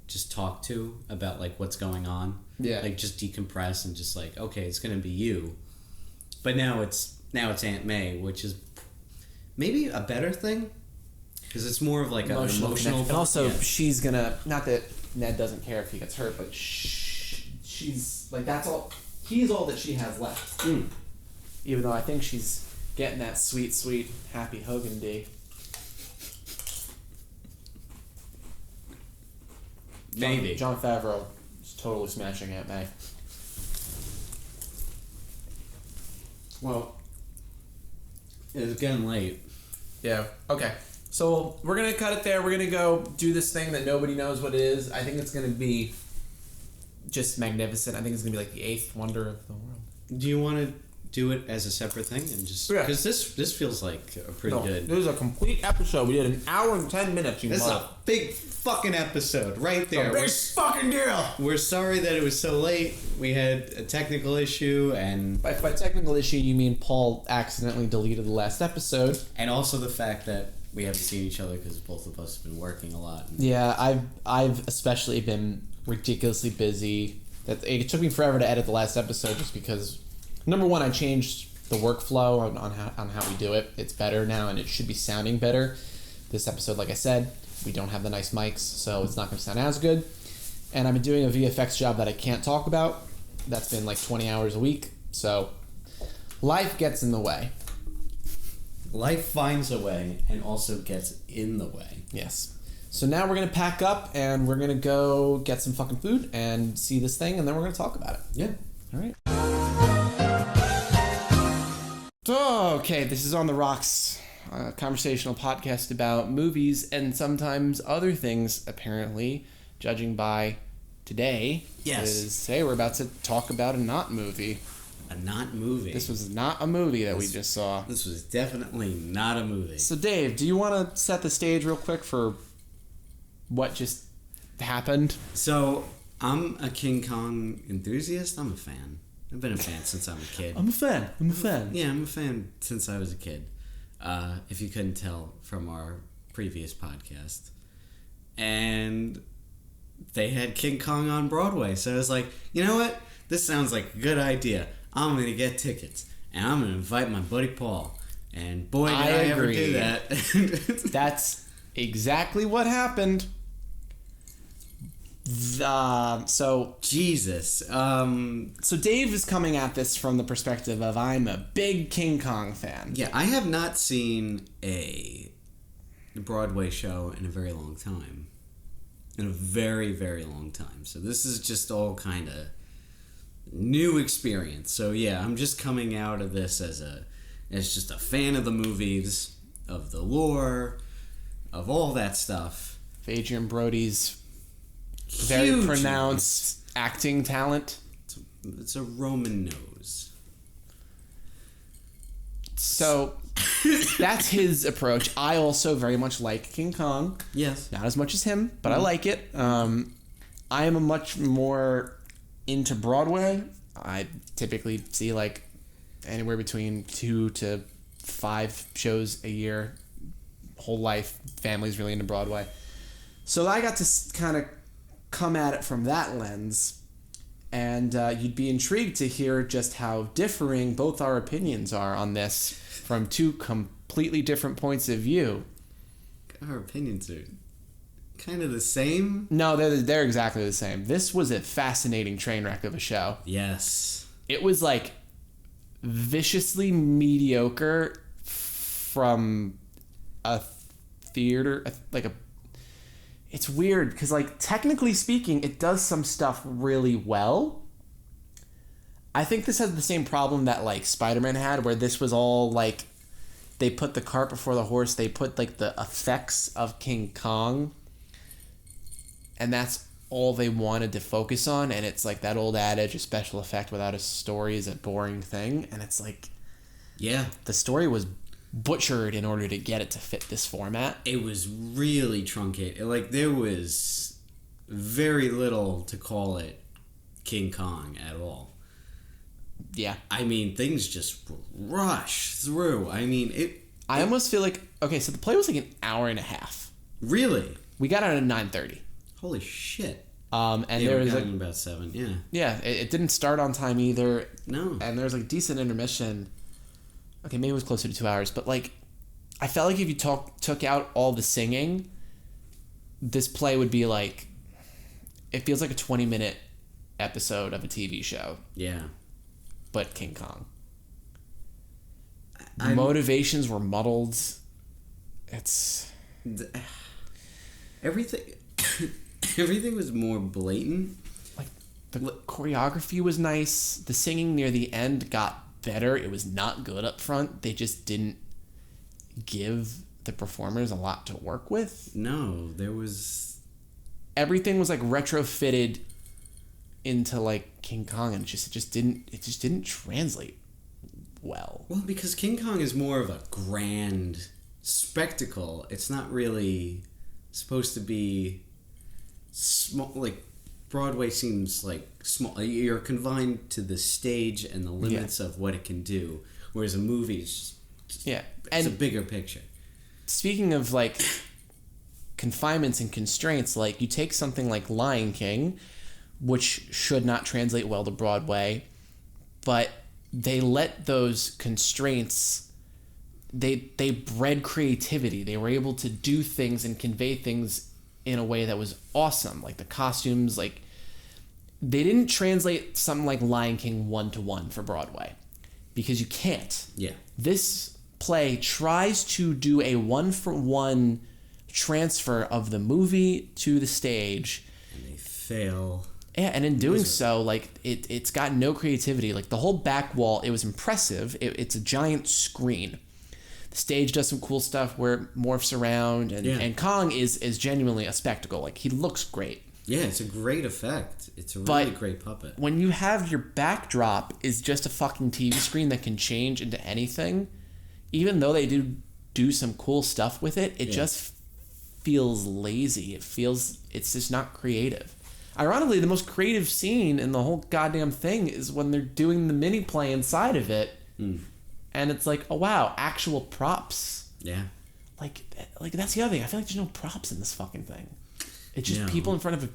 S2: just talk to about, what's going on.
S1: Yeah.
S2: Just decompress and just okay, it's going to be you. But now it's Aunt May, which is maybe a better thing. Because it's more of an emotional...
S1: And also, she's going to... Not that Ned doesn't care if he gets hurt, but she's... that's all... He's all that she has left. Even though I think she's getting that sweet, sweet, happy Hogan D.
S2: Maybe.
S1: Jon Favreau is totally smashing Aunt May.
S2: Well, it's getting late.
S1: Yeah. Okay. So we're going to cut it there. We're going to go do this thing that nobody knows what it is. I think it's going to be just magnificent. I think it's going to be like the eighth wonder of the world.
S2: Do you want to do it as a separate thing and just... Because this feels like a pretty good...
S1: This is a complete episode. We did an hour and 10 minutes.
S2: This is a big fucking episode right there.
S1: A big fucking deal.
S2: We're sorry that it was so late. We had a technical issue and...
S1: By technical issue, you mean Paul accidentally deleted the last episode.
S2: And also the fact that we haven't seen each other because both of us have been working a lot.
S1: Yeah, I've especially been ridiculously busy. It took me forever to edit the last episode just because... Number one, I changed the workflow on how we do it. It's better now, and it should be sounding better. This episode, like I said, we don't have the nice mics, so it's not going to sound as good. And I've been doing a VFX job that I can't talk about. That's been 20 hours a week. So life gets in the way.
S2: Life finds a way and also gets in the way.
S1: Yes. So now we're going to pack up, and we're going to go get some fucking food and see this thing, and then we're going to talk about it.
S2: Yeah.
S1: All right. Okay, this is On the Rocks, a conversational podcast about movies and sometimes other things, apparently, judging by today.
S2: Yes.
S1: Today we're about to talk about a not movie.
S2: A not movie.
S1: This was not a movie that we just saw.
S2: This was definitely not a movie.
S1: So Dave, do you want to set the stage real quick for what just happened?
S2: So, I'm a King Kong enthusiast. I'm a fan. I've been a fan since I'm a kid.
S1: I'm a fan.
S2: Yeah, I'm a fan since I was a kid. If you couldn't tell from our previous podcast. And they had King Kong on Broadway. So I was like, you know what? This sounds like a good idea. I'm going to get tickets. And I'm going to invite my buddy Paul. And boy, did I ever do that.
S1: That's exactly what happened. So
S2: Jesus.
S1: So Dave is coming at this from the perspective of I'm a big King Kong fan.
S2: Yeah, I have not seen a Broadway show in a very long time. In a very, very long time. So this is just all kind of new experience. So yeah, I'm just coming out of this as just a fan of the movies, of the lore, of all that stuff.
S1: Adrian Brody's very
S2: Huge
S1: pronounced acting talent.
S2: It's a Roman nose.
S1: So that's his approach. I also very much like King Kong.
S2: Yes.
S1: Not as much as him, but I like it. I am a much more into Broadway. I typically see like anywhere between 2 to 5 shows a year. Whole life, family's really into Broadway. So I got to kind of come at it from that lens. And you'd be intrigued to hear just how differing both our opinions are on this from 2 completely different points of view.
S2: Our opinions are kind of the same.
S1: No, they're exactly the same. This was a fascinating train wreck of a show.
S2: Yes.
S1: It was like viciously mediocre from a theater, like a... It's weird because, like, technically speaking, it does some stuff really well. I think this has the same problem that, like, Spider-Man had, where this was all, like, they put the cart before the horse. They put, like, the effects of King Kong, and that's all they wanted to focus on. And it's, like, that old adage, a special effect without a story is a boring thing. And it's, like...
S2: Yeah.
S1: The story was butchered in order to get it to fit this format.
S2: It was really truncated. Like, there was very little to call it King Kong at all.
S1: Yeah.
S2: I mean, things just rush through. I mean,
S1: I almost feel like... Okay, so the play was like an hour and a half.
S2: Really?
S1: We got out at 9:30.
S2: Holy shit.
S1: And
S2: yeah,
S1: there
S2: we
S1: was
S2: got
S1: like...
S2: in about 7, yeah.
S1: Yeah, it didn't start on time either.
S2: No.
S1: And there was like decent intermission. Okay, maybe it was closer to 2 hours, but like, I felt like if you took out all the singing, this play would be like, it feels like a 20-minute episode of a TV show.
S2: Yeah.
S1: But King Kong. Motivations were muddled.
S2: Everything was more blatant.
S1: Like, the choreography was nice. The singing near the end got better. It was not good up front. They just didn't give the performers a lot to work with.
S2: No, there was...
S1: Everything was like retrofitted into like King Kong, and it just didn't translate well.
S2: Well, because King Kong is more of a grand spectacle. It's not really supposed to be small. Like, Broadway seems like small. You're confined to the stage and the limits of what it can do, whereas a movie is just, it's a bigger picture.
S1: Speaking of like confinements and constraints, like you take something like Lion King, which should not translate well to Broadway, but they let those constraints, they bred creativity. They were able to do things and convey things in a way that was awesome. Like the costumes, like they didn't translate something like Lion King 1-to-1 for Broadway because you can't.
S2: Yeah.
S1: This play tries to do a 1-for-1 transfer of the movie to the stage.
S2: And they fail.
S1: Yeah, and in doing so, like it's got no creativity. Like the whole back wall, it was impressive. It's a giant screen. The stage does some cool stuff where it morphs around, and Kong is genuinely a spectacle. Like, he looks great.
S2: Yeah, it's a great effect. It's a really great puppet.
S1: When you have your backdrop is just a fucking TV screen that can change into anything, even though they do some cool stuff with it, it just feels lazy. It's just not creative. Ironically, the most creative scene in the whole goddamn thing is when they're doing the mini play inside of it. And it's like, oh wow, actual props.
S2: Yeah.
S1: Like that's the other thing. I feel like there's no props in this fucking thing. It's just people in front of a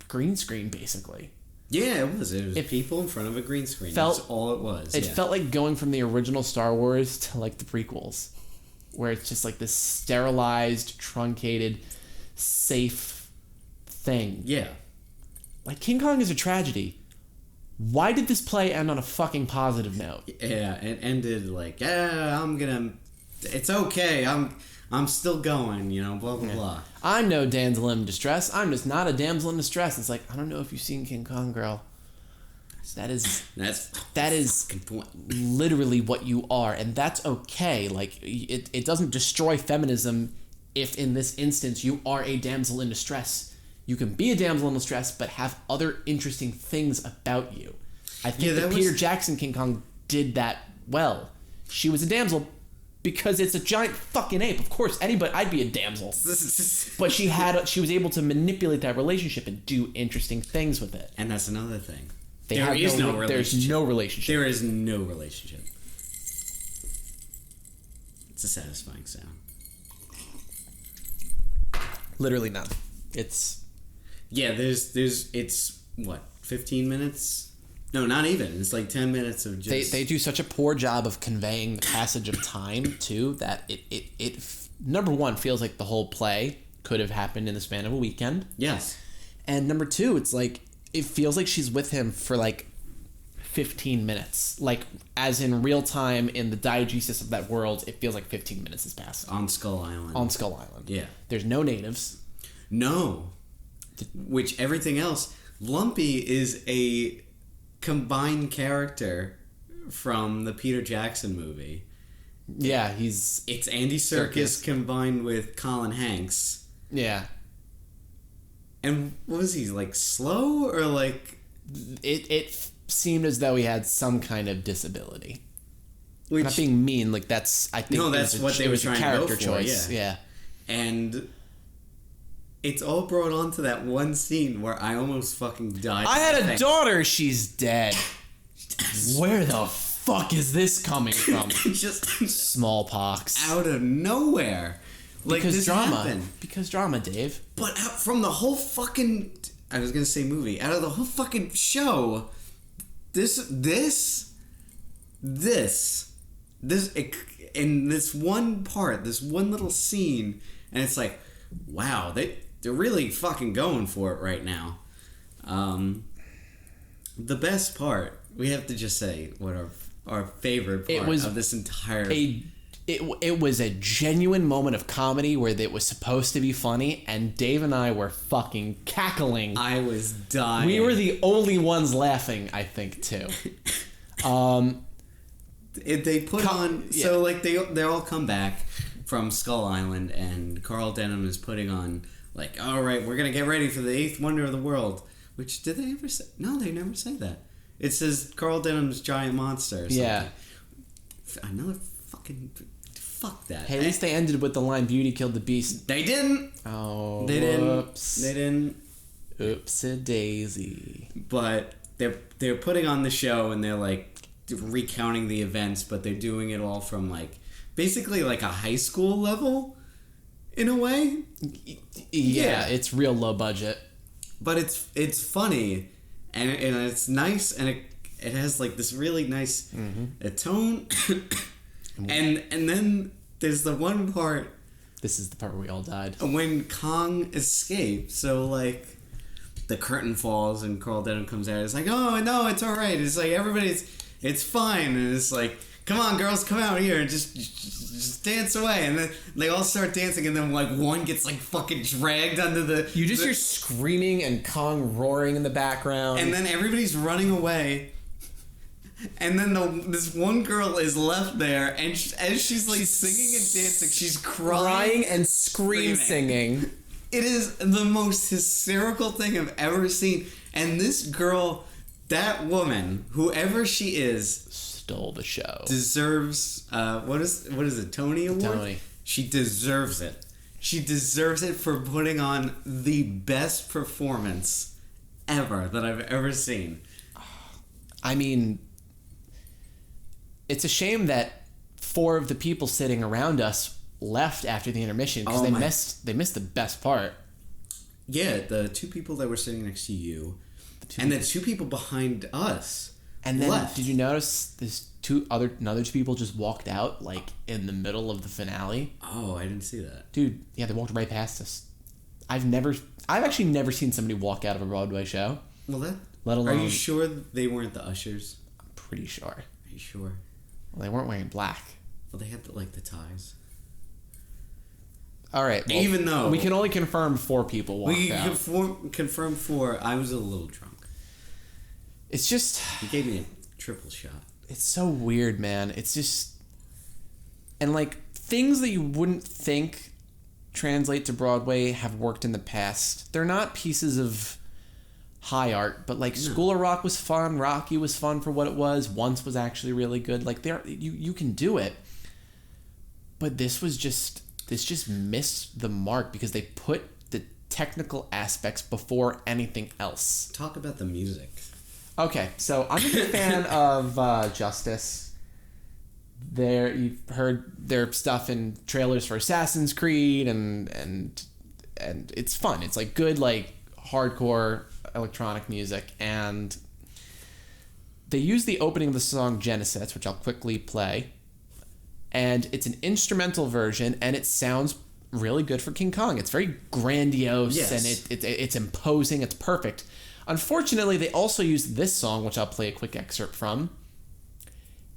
S1: green screen, basically.
S2: Yeah, it was. It was people in front of a green screen.
S1: That's
S2: all it was.
S1: It felt like going from the original Star Wars to like the prequels, where it's just like this sterilized, truncated, safe thing.
S2: Yeah. Like
S1: King Kong is a tragedy. Why did this play end on a fucking positive note?
S2: Yeah, it ended like, it's okay. I'm I'm still going, you know, blah, blah, blah.
S1: I'm no damsel in distress. I'm just not a damsel in distress. It's like, I don't know if you've seen King Kong, girl. That is literally what you are, and that's okay. Like, it doesn't destroy feminism if, in this instance, you are a damsel in distress. You can be a damsel in distress, but have other interesting things about you. I think that Peter Jackson King Kong did that well. She was a damsel because it's a giant fucking ape. Of course, I'd be a damsel. But she was able to manipulate that relationship and do interesting things with it.
S2: And that's another thing.
S1: There's no relationship.
S2: There is no relationship. It's a satisfying sound.
S1: Literally none. It's
S2: what, 15 minutes? No, not even. It's like 10 minutes of just...
S1: They do such a poor job of conveying the passage of time, too, that it number one, feels like the whole play could have happened in the span of a weekend.
S2: Yes.
S1: And number two, it's like, it feels like she's with him for like 15 minutes. Like, as in real time in the diegesis of that world, it feels like 15 minutes has passed.
S2: On Skull Island. Yeah.
S1: There's no natives.
S2: No. Which everything else... Lumpy is a combined character from the Peter Jackson movie.
S1: Yeah,
S2: it's Andy Serkis combined with Colin Hanks.
S1: Yeah.
S2: And what was he, like, slow or like...
S1: It seemed as though he had some kind of disability.
S2: Which,
S1: not being mean, like that's... I think
S2: that's what they were trying to go for,
S1: choice. Yeah.
S2: And it's all brought on to that one scene where I almost fucking died.
S1: I had a daughter, she's dead. Where the fuck is this coming from?
S2: Just...
S1: Smallpox.
S2: Out of nowhere. Like,
S1: because
S2: this
S1: drama.
S2: Happened.
S1: Because drama, Dave.
S2: But from the whole fucking... I was going to say movie. Out of the whole fucking show, in this one part, this one little scene, and it's like, wow, they're really fucking going for it right now. The best part, we have to just say what our favorite part of this entire...
S1: It was a genuine moment of comedy where it was supposed to be funny, and Dave and I were fucking cackling.
S2: I was dying.
S1: We were the only ones laughing, I think, too.
S2: They put on... Yeah. So, like, they all come back from Skull Island, and Carl Denham is putting on, like, all right, we're going to get ready for the 8th wonder of the world. Which, did they ever say? No, they never say that. It says Carl Denham's giant monster or something. Yeah. Another fucking... Fuck that.
S1: Hey, at least they ended with the line, Beauty killed the Beast.
S2: They didn't.
S1: Oh,
S2: they
S1: whoops.
S2: Didn't. They didn't.
S1: Oops-a-daisy.
S2: But they're putting on the show, and they're, like, recounting the events, but they're doing it all from, like, basically like a high school level, in a way.
S1: Yeah, it's real low budget.
S2: But it's funny, and it's nice, and it has, like, this really nice tone. And then there's the one part...
S1: This is the part where we all died.
S2: When Kong escapes, so, like, the curtain falls and Carl Denham comes out. It's like, oh, no, it's all right. It's like, it's fine. And it's like, come on, girls, come out here and just dance away. And then they all start dancing, and then, like, one gets, like, fucking dragged under the...
S1: You just hear screaming and Kong roaring in the background.
S2: And then everybody's running away. And then this one girl is left there, and as she's like singing and dancing, she's crying
S1: and singing.
S2: It is the most hysterical thing I've ever seen. And this girl, that woman, whoever she is,
S1: stole the show.
S2: Deserves what is it? Tony Award?
S1: Tony.
S2: She deserves it. She deserves it for putting on the best performance ever that I've ever seen.
S1: I mean, it's a shame that 4 of the people sitting around us left after the intermission because they missed the best part.
S2: Yeah, the 2 people that were sitting next to you, the 2 people behind us.
S1: And then
S2: left.
S1: Did you notice another 2 people just walked out like in the middle of the finale?
S2: Oh, I didn't see that.
S1: Dude, yeah, they walked right past us. I've actually never seen somebody walk out of a Broadway show.
S2: Well,
S1: let alone.
S2: Are you sure they weren't the ushers?
S1: I'm pretty sure.
S2: Are you sure?
S1: Well, they weren't wearing black.
S2: Well, they had the ties.
S1: All right. Well,
S2: even though
S1: we can only confirm 4 people walked out.
S2: confirm 4. I was a little drunk.
S1: It's just...
S2: He gave me a triple shot.
S1: It's so weird, man. It's just... And, like, things that you wouldn't think translate to Broadway have worked in the past. They're not pieces of high art, but, like, School of Rock was fun. Rocky was fun for what it was. Once was actually really good. Like, you can do it. But this just missed the mark because they put the technical aspects before anything else.
S2: Talk about the music.
S1: Okay, so I'm a big fan of Justice. You've heard their stuff in trailers for Assassin's Creed, and it's fun. It's like good, like hardcore electronic music, and they use the opening of the song Genesis, which I'll quickly play, and it's an instrumental version, and it sounds really good for King Kong. It's very grandiose,
S2: yes.
S1: And it's imposing. It's perfect. Unfortunately, they also used this song, which I'll play a quick excerpt from,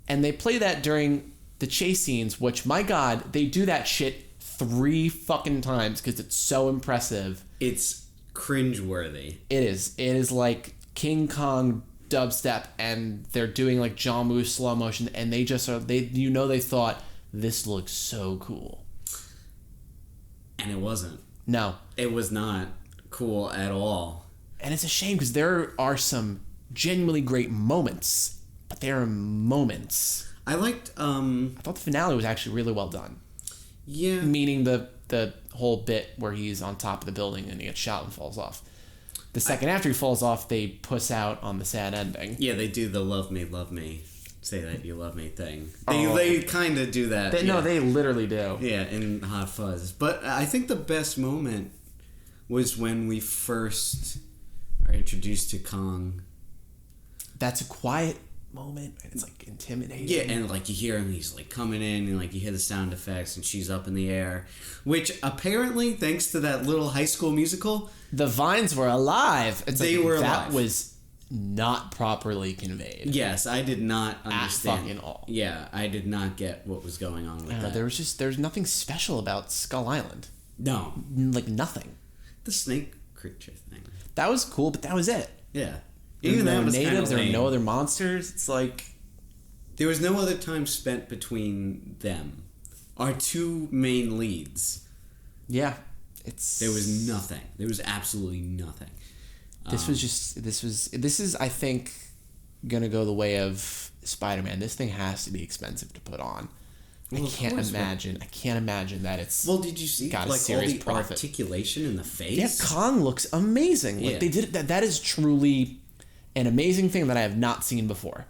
S1: and they play that during the chase scenes, which, my God, they do that shit 3 fucking times because it's so impressive.
S2: It's cringeworthy.
S1: It is. It is like King Kong dubstep, and they're doing like John Woo slow motion, and they just are, they thought, this looks so cool.
S2: And it wasn't.
S1: No.
S2: It was not cool at all.
S1: And it's a shame because there are some genuinely great moments, but there are moments.
S2: I liked
S1: I thought the finale was actually really well done.
S2: Yeah.
S1: Meaning the whole bit where he's on top of the building and he gets shot and falls off. The second after he falls off, they puss out on the sad ending.
S2: Yeah, they do the love me, say that you love me thing. They kind of do that.
S1: No, they literally do.
S2: Yeah, in Hot Fuzz. But I think the best moment was when we first are introduced to Kong.
S1: That's a quiet moment. It's like intimidating.
S2: Yeah, and like you hear him, he's like coming in, and like you hear the sound effects, and she's up in the air, which apparently, thanks to that little High School Musical,
S1: the vines were alive.
S2: They were alive.
S1: That was not properly conveyed.
S2: Yes, I did not understand.
S1: At fucking all.
S2: Yeah, I did not get what was going on with that.
S1: There's nothing special about Skull Island.
S2: No.
S1: Like nothing.
S2: The snake creature thing.
S1: That was cool, but that was it.
S2: Yeah.
S1: Even
S2: that
S1: no
S2: was
S1: natives, there were
S2: lame.
S1: no other monsters. It's like...
S2: There was no other time spent between them. Our 2 main leads.
S1: Yeah.
S2: There was nothing. There was absolutely nothing.
S1: This is, I think, gonna go the way of Spider-Man. This thing has to be expensive to put on.
S2: Well,
S1: I can't imagine that it's...
S2: Well, did you see
S1: got
S2: like all the
S1: profit.
S2: articulation in the face?
S1: Yeah, Kong looks amazing. Like,
S2: Yeah.
S1: they did that is truly an amazing thing that I have not seen before.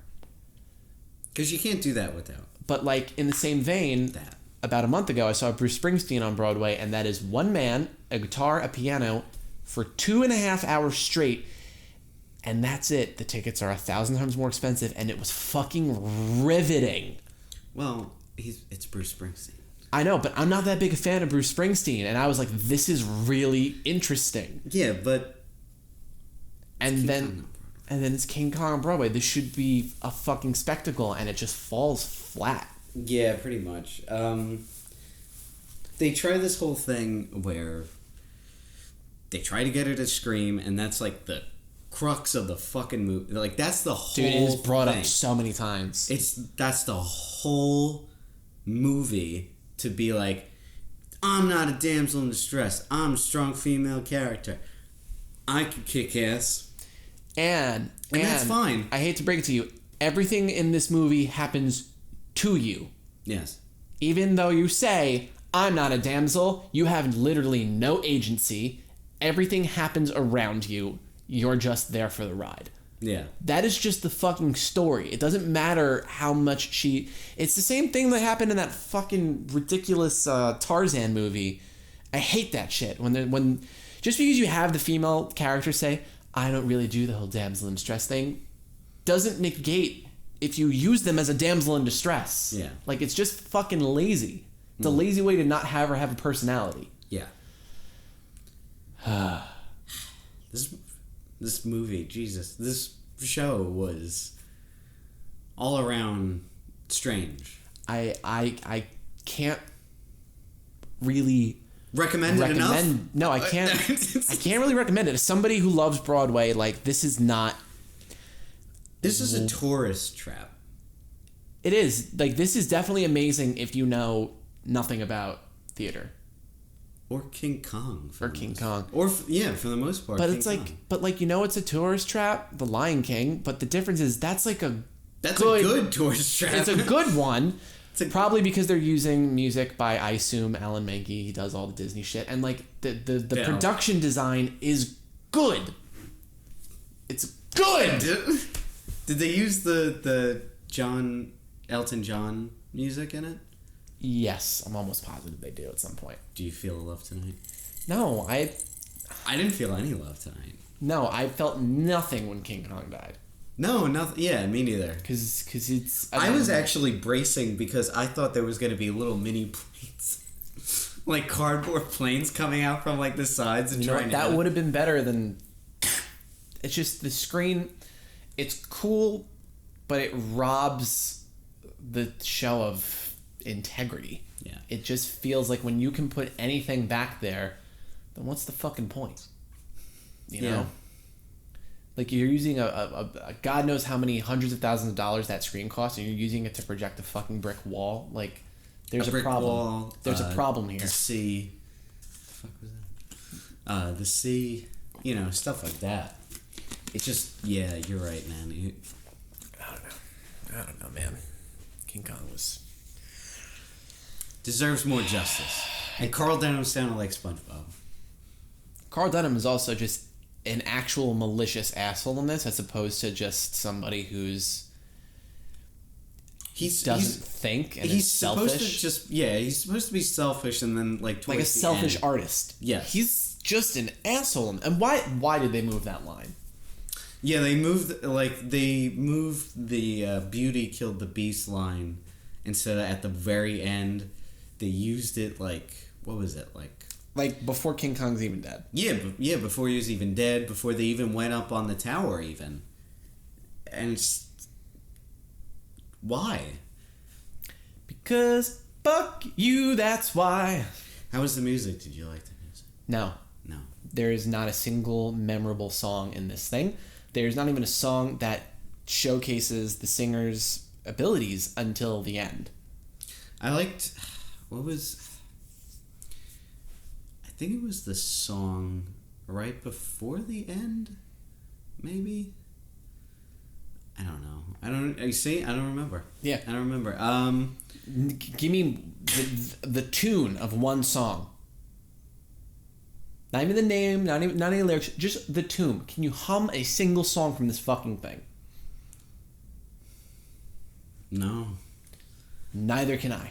S2: Because you can't do that without
S1: But like in the same vein,
S2: that.
S1: About a month ago, I saw Bruce Springsteen on Broadway, and that is one man, a guitar, a piano, for 2.5 hours straight, and that's it. The tickets are 1,000 times more expensive, and it was fucking riveting.
S2: Well, it's Bruce Springsteen.
S1: I know, but I'm not that big a fan of Bruce Springsteen, and I was like, this is really interesting.
S2: Yeah, but...
S1: And then it's King Kong on Broadway. This should be a fucking spectacle, and it just falls flat.
S2: Yeah, pretty much. They try this whole thing where they try to get her to scream, and that's like the crux of the fucking movie. Like, that's the whole
S1: Dude, it is brought
S2: thing.
S1: up so many times.
S2: That's the whole movie, to be like, I'm not a damsel in distress. I'm a strong female character. I can kick ass. And that's fine.
S1: I hate to break it to you. Everything in this movie happens to you.
S2: Yes.
S1: Even though you say, I'm not a damsel, you have literally no agency. Everything happens around you. You're just there for the ride.
S2: Yeah.
S1: That is just the fucking story. It doesn't matter how much she... It's the same thing that happened in that fucking ridiculous Tarzan movie. I hate that shit. When just because you have the female character say, I don't really do the whole damsel in distress thing, doesn't negate if you use them as a damsel in distress.
S2: Yeah.
S1: Like, it's just fucking lazy. It's a lazy way to not have her have a personality.
S2: Yeah. This movie, Jesus, this show was all around strange.
S1: I can't really
S2: recommend it enough.
S1: No, I can't. I can't really recommend it. As somebody who loves Broadway, like, this is not.
S2: This is a tourist trap.
S1: It is. Like, this is definitely amazing if you know nothing about theater.
S2: Or King Kong.
S1: Or King Kong.
S2: Or, for the most part.
S1: But
S2: King
S1: it's
S2: Kong.
S1: like, it's a tourist trap, The Lion King, but the difference is that's like a
S2: good tourist trap.
S1: It's a good one. Probably because they're using music by, I assume, Alan Menken. He does all the Disney shit. And, like, the production design is good. It's good!
S2: Did they use the Elton John music in it?
S1: Yes, I'm almost positive they do at some point.
S2: Do you feel love tonight?
S1: No, I
S2: didn't feel any love tonight.
S1: No, I felt nothing when King Kong died.
S2: No, nothing. Yeah, me neither.
S1: Because it's...
S2: I was actually bracing because I thought there was going to be little mini planes. Like cardboard planes coming out from like the sides and trying to...
S1: That would have been better than... It's just the screen... It's cool, but it robs the show of integrity.
S2: Yeah.
S1: It just feels like when you can put anything back there, then what's the fucking point? You know? Like, you're using a God knows how many hundreds of thousands of dollars that screen costs, and you're using it to project a fucking brick wall. Like, there's a problem. Wall, there's a problem here.
S2: The sea. What the fuck was that? The sea. Stuff like that. It's just, yeah, you're right, man.
S1: I don't know, man. King Kong
S2: deserves more justice. And Carl Denham sounded like SpongeBob.
S1: Carl Denham is also just an actual malicious asshole in this, as opposed to just somebody who's doesn't think and
S2: he's
S1: is selfish.
S2: He's supposed to be selfish and then like
S1: a selfish artist.
S2: Yes,
S1: he's just an asshole. And why did they move that line?
S2: Yeah, they moved the Beauty Killed the Beast line instead of at the very end. They used it like, what was it like
S1: before King Kong's even dead.
S2: Yeah, before he was even dead, before they even went up on the tower even. And why?
S1: Because fuck you, that's why.
S2: How was the music? Did you like the music?
S1: No. There is not a single memorable song in this thing. There's not even a song that showcases the singer's abilities until the end.
S2: I liked... I think it was the song right before the end, maybe? I don't know. I don't remember.
S1: Yeah.
S2: I don't remember.
S1: Give me the tune of one song. Not even the name, not any lyrics, just the tune. Can you hum a single song from this fucking thing?
S2: No.
S1: Neither can I.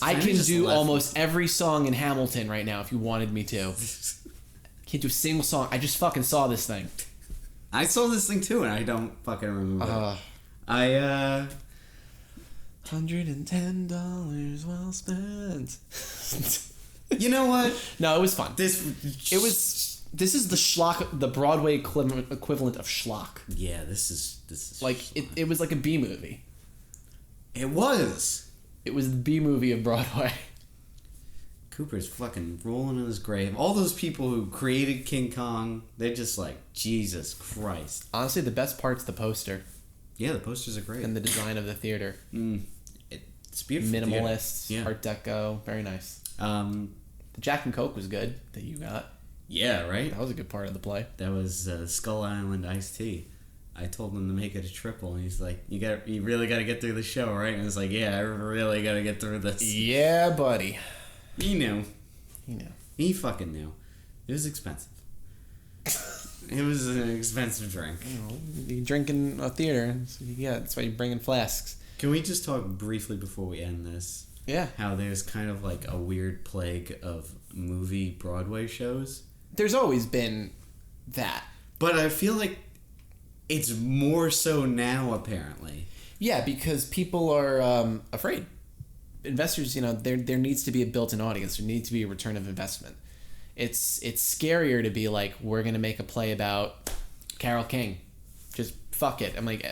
S2: I
S1: can do almost every song in Hamilton right now if you wanted me to. Can't do a single song. I just fucking saw this thing.
S2: I saw this thing too, and I don't fucking remember.
S1: $110 well spent.
S2: You know what?
S1: No, it was fun. This is the schlock, the Broadway equivalent of schlock.
S2: Yeah, this is
S1: like it was like a B movie.
S2: It was.
S1: It was the B movie of Broadway.
S2: Cooper's fucking rolling in his grave. All those people who created King Kong, they're just like, Jesus Christ.
S1: Honestly, the best part's the poster.
S2: Yeah, the posters are great.
S1: And the design of the theater.
S2: It's beautiful.
S1: Minimalist, Art Deco, very nice. The Jack and Coke was good that you got.
S2: Yeah, right?
S1: That was a good part of the play.
S2: That was Skull Island iced tea. I told him to make it a triple, and he's like, "You really got to get through the show, right?" And I was like, "Yeah, I really got to get through this."
S1: Yeah, buddy.
S2: He knew.
S1: He knew.
S2: He fucking knew. It was expensive. It was an expensive drink.
S1: You drink in a theater. Yeah, that's why you bring in flasks.
S2: Can we just talk briefly before we end this?
S1: Yeah.
S2: How there's kind of like a weird plague of movie Broadway shows.
S1: There's always been that.
S2: But I feel like it's more so now, apparently.
S1: Yeah, because people are afraid. Investors, there needs to be a built-in audience. There needs to be a return of investment. It's scarier to be like, we're going to make a play about Carole King. Just fuck it. I'm like,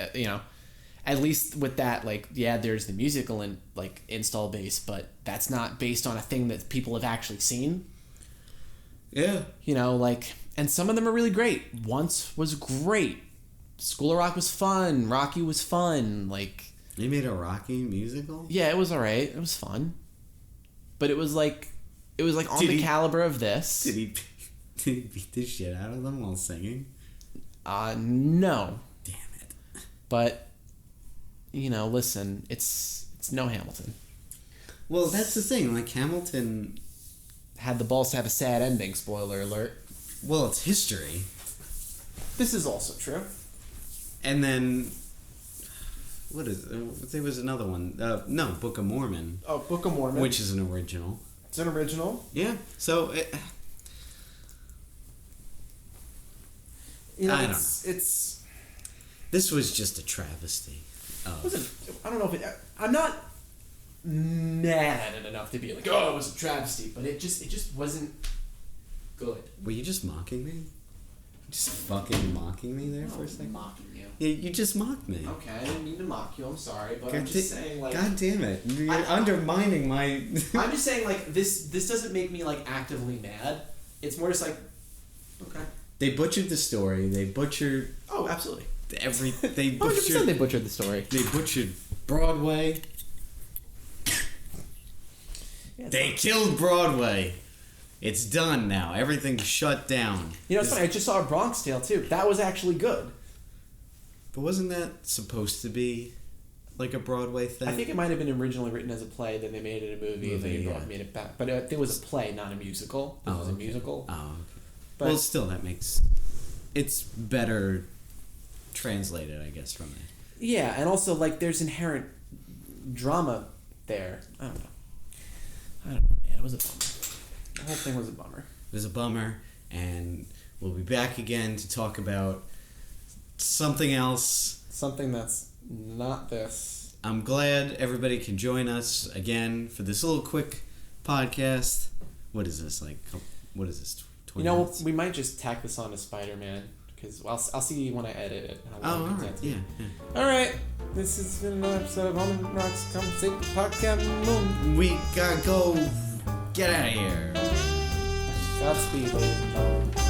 S1: at least with that, like, yeah, there's the musical and like install base, but that's not based on a thing that people have actually seen.
S2: Yeah.
S1: You know, like, and some of them are really great. Once was great. School of Rock was fun. Rocky was fun. Like,
S2: They made a Rocky musical?
S1: yeah, it was alright. It was fun. But it was like on the caliber of this.
S2: Did he beat the shit out of them while singing?
S1: No.
S2: Damn it.
S1: But, you know, listen, it's no Hamilton.
S2: Well, that's the thing. Like, Hamilton
S1: Had the balls to have a sad ending, spoiler alert.
S2: Well, it's history.
S1: This is also true.
S2: And then, what is it? There was another one. No, Book of Mormon.
S1: Oh, Book of Mormon.
S2: Which is an original.
S1: It's an original.
S2: Yeah. So,
S1: You know,
S2: I don't
S1: it's
S2: this was just a travesty.
S1: I don't know if it... I'm not mad at it enough to be like, oh, it was a travesty, but it just wasn't good.
S2: Were you just mocking me? Just fucking mocking me there for a second?
S1: Mocking you.
S2: Yeah, you just mocked me.
S1: Okay, I didn't mean to mock you. I'm sorry, but
S2: God
S1: I'm just saying, like...
S2: God damn it. You're undermining my...
S1: I'm just saying, like, this doesn't make me, like, actively mad. It's more just like, okay.
S2: They butchered the story. They butchered...
S1: Oh, absolutely.
S2: They
S1: 100%
S2: butchered...
S1: they butchered the story.
S2: They butchered Broadway.
S1: Yeah,
S2: They killed Broadway. It's done now. Everything's shut down.
S1: You know, it's funny. I just saw a Bronx Tale, too. That was actually good.
S2: But wasn't that supposed to be like a Broadway thing?
S1: I think it might have been originally written as a play, then they made it a movie, and then they
S2: yeah.
S1: made it back. But it was a play, not a musical. It was a musical.
S2: Oh, okay.
S1: But,
S2: well, still, that makes... It's better translated, I guess, from it.
S1: yeah, and also, like, there's inherent drama there. I don't know, man. It was a bummer. The whole thing was a bummer.
S2: It was a bummer, and we'll be back again to talk about something else.
S1: Something that's not this.
S2: I'm glad everybody can join us again for this little quick podcast. What is this, like, what is this, 20 minutes?
S1: We might just tack this on to Spider-Man, because I'll see when I edit it.
S2: Oh, alright, yeah.
S1: Alright, this has been another episode of On the Rocks Conversation Podcast.
S2: We gotta go. Get out of here.
S1: Godspeed, ladies and gentlemen.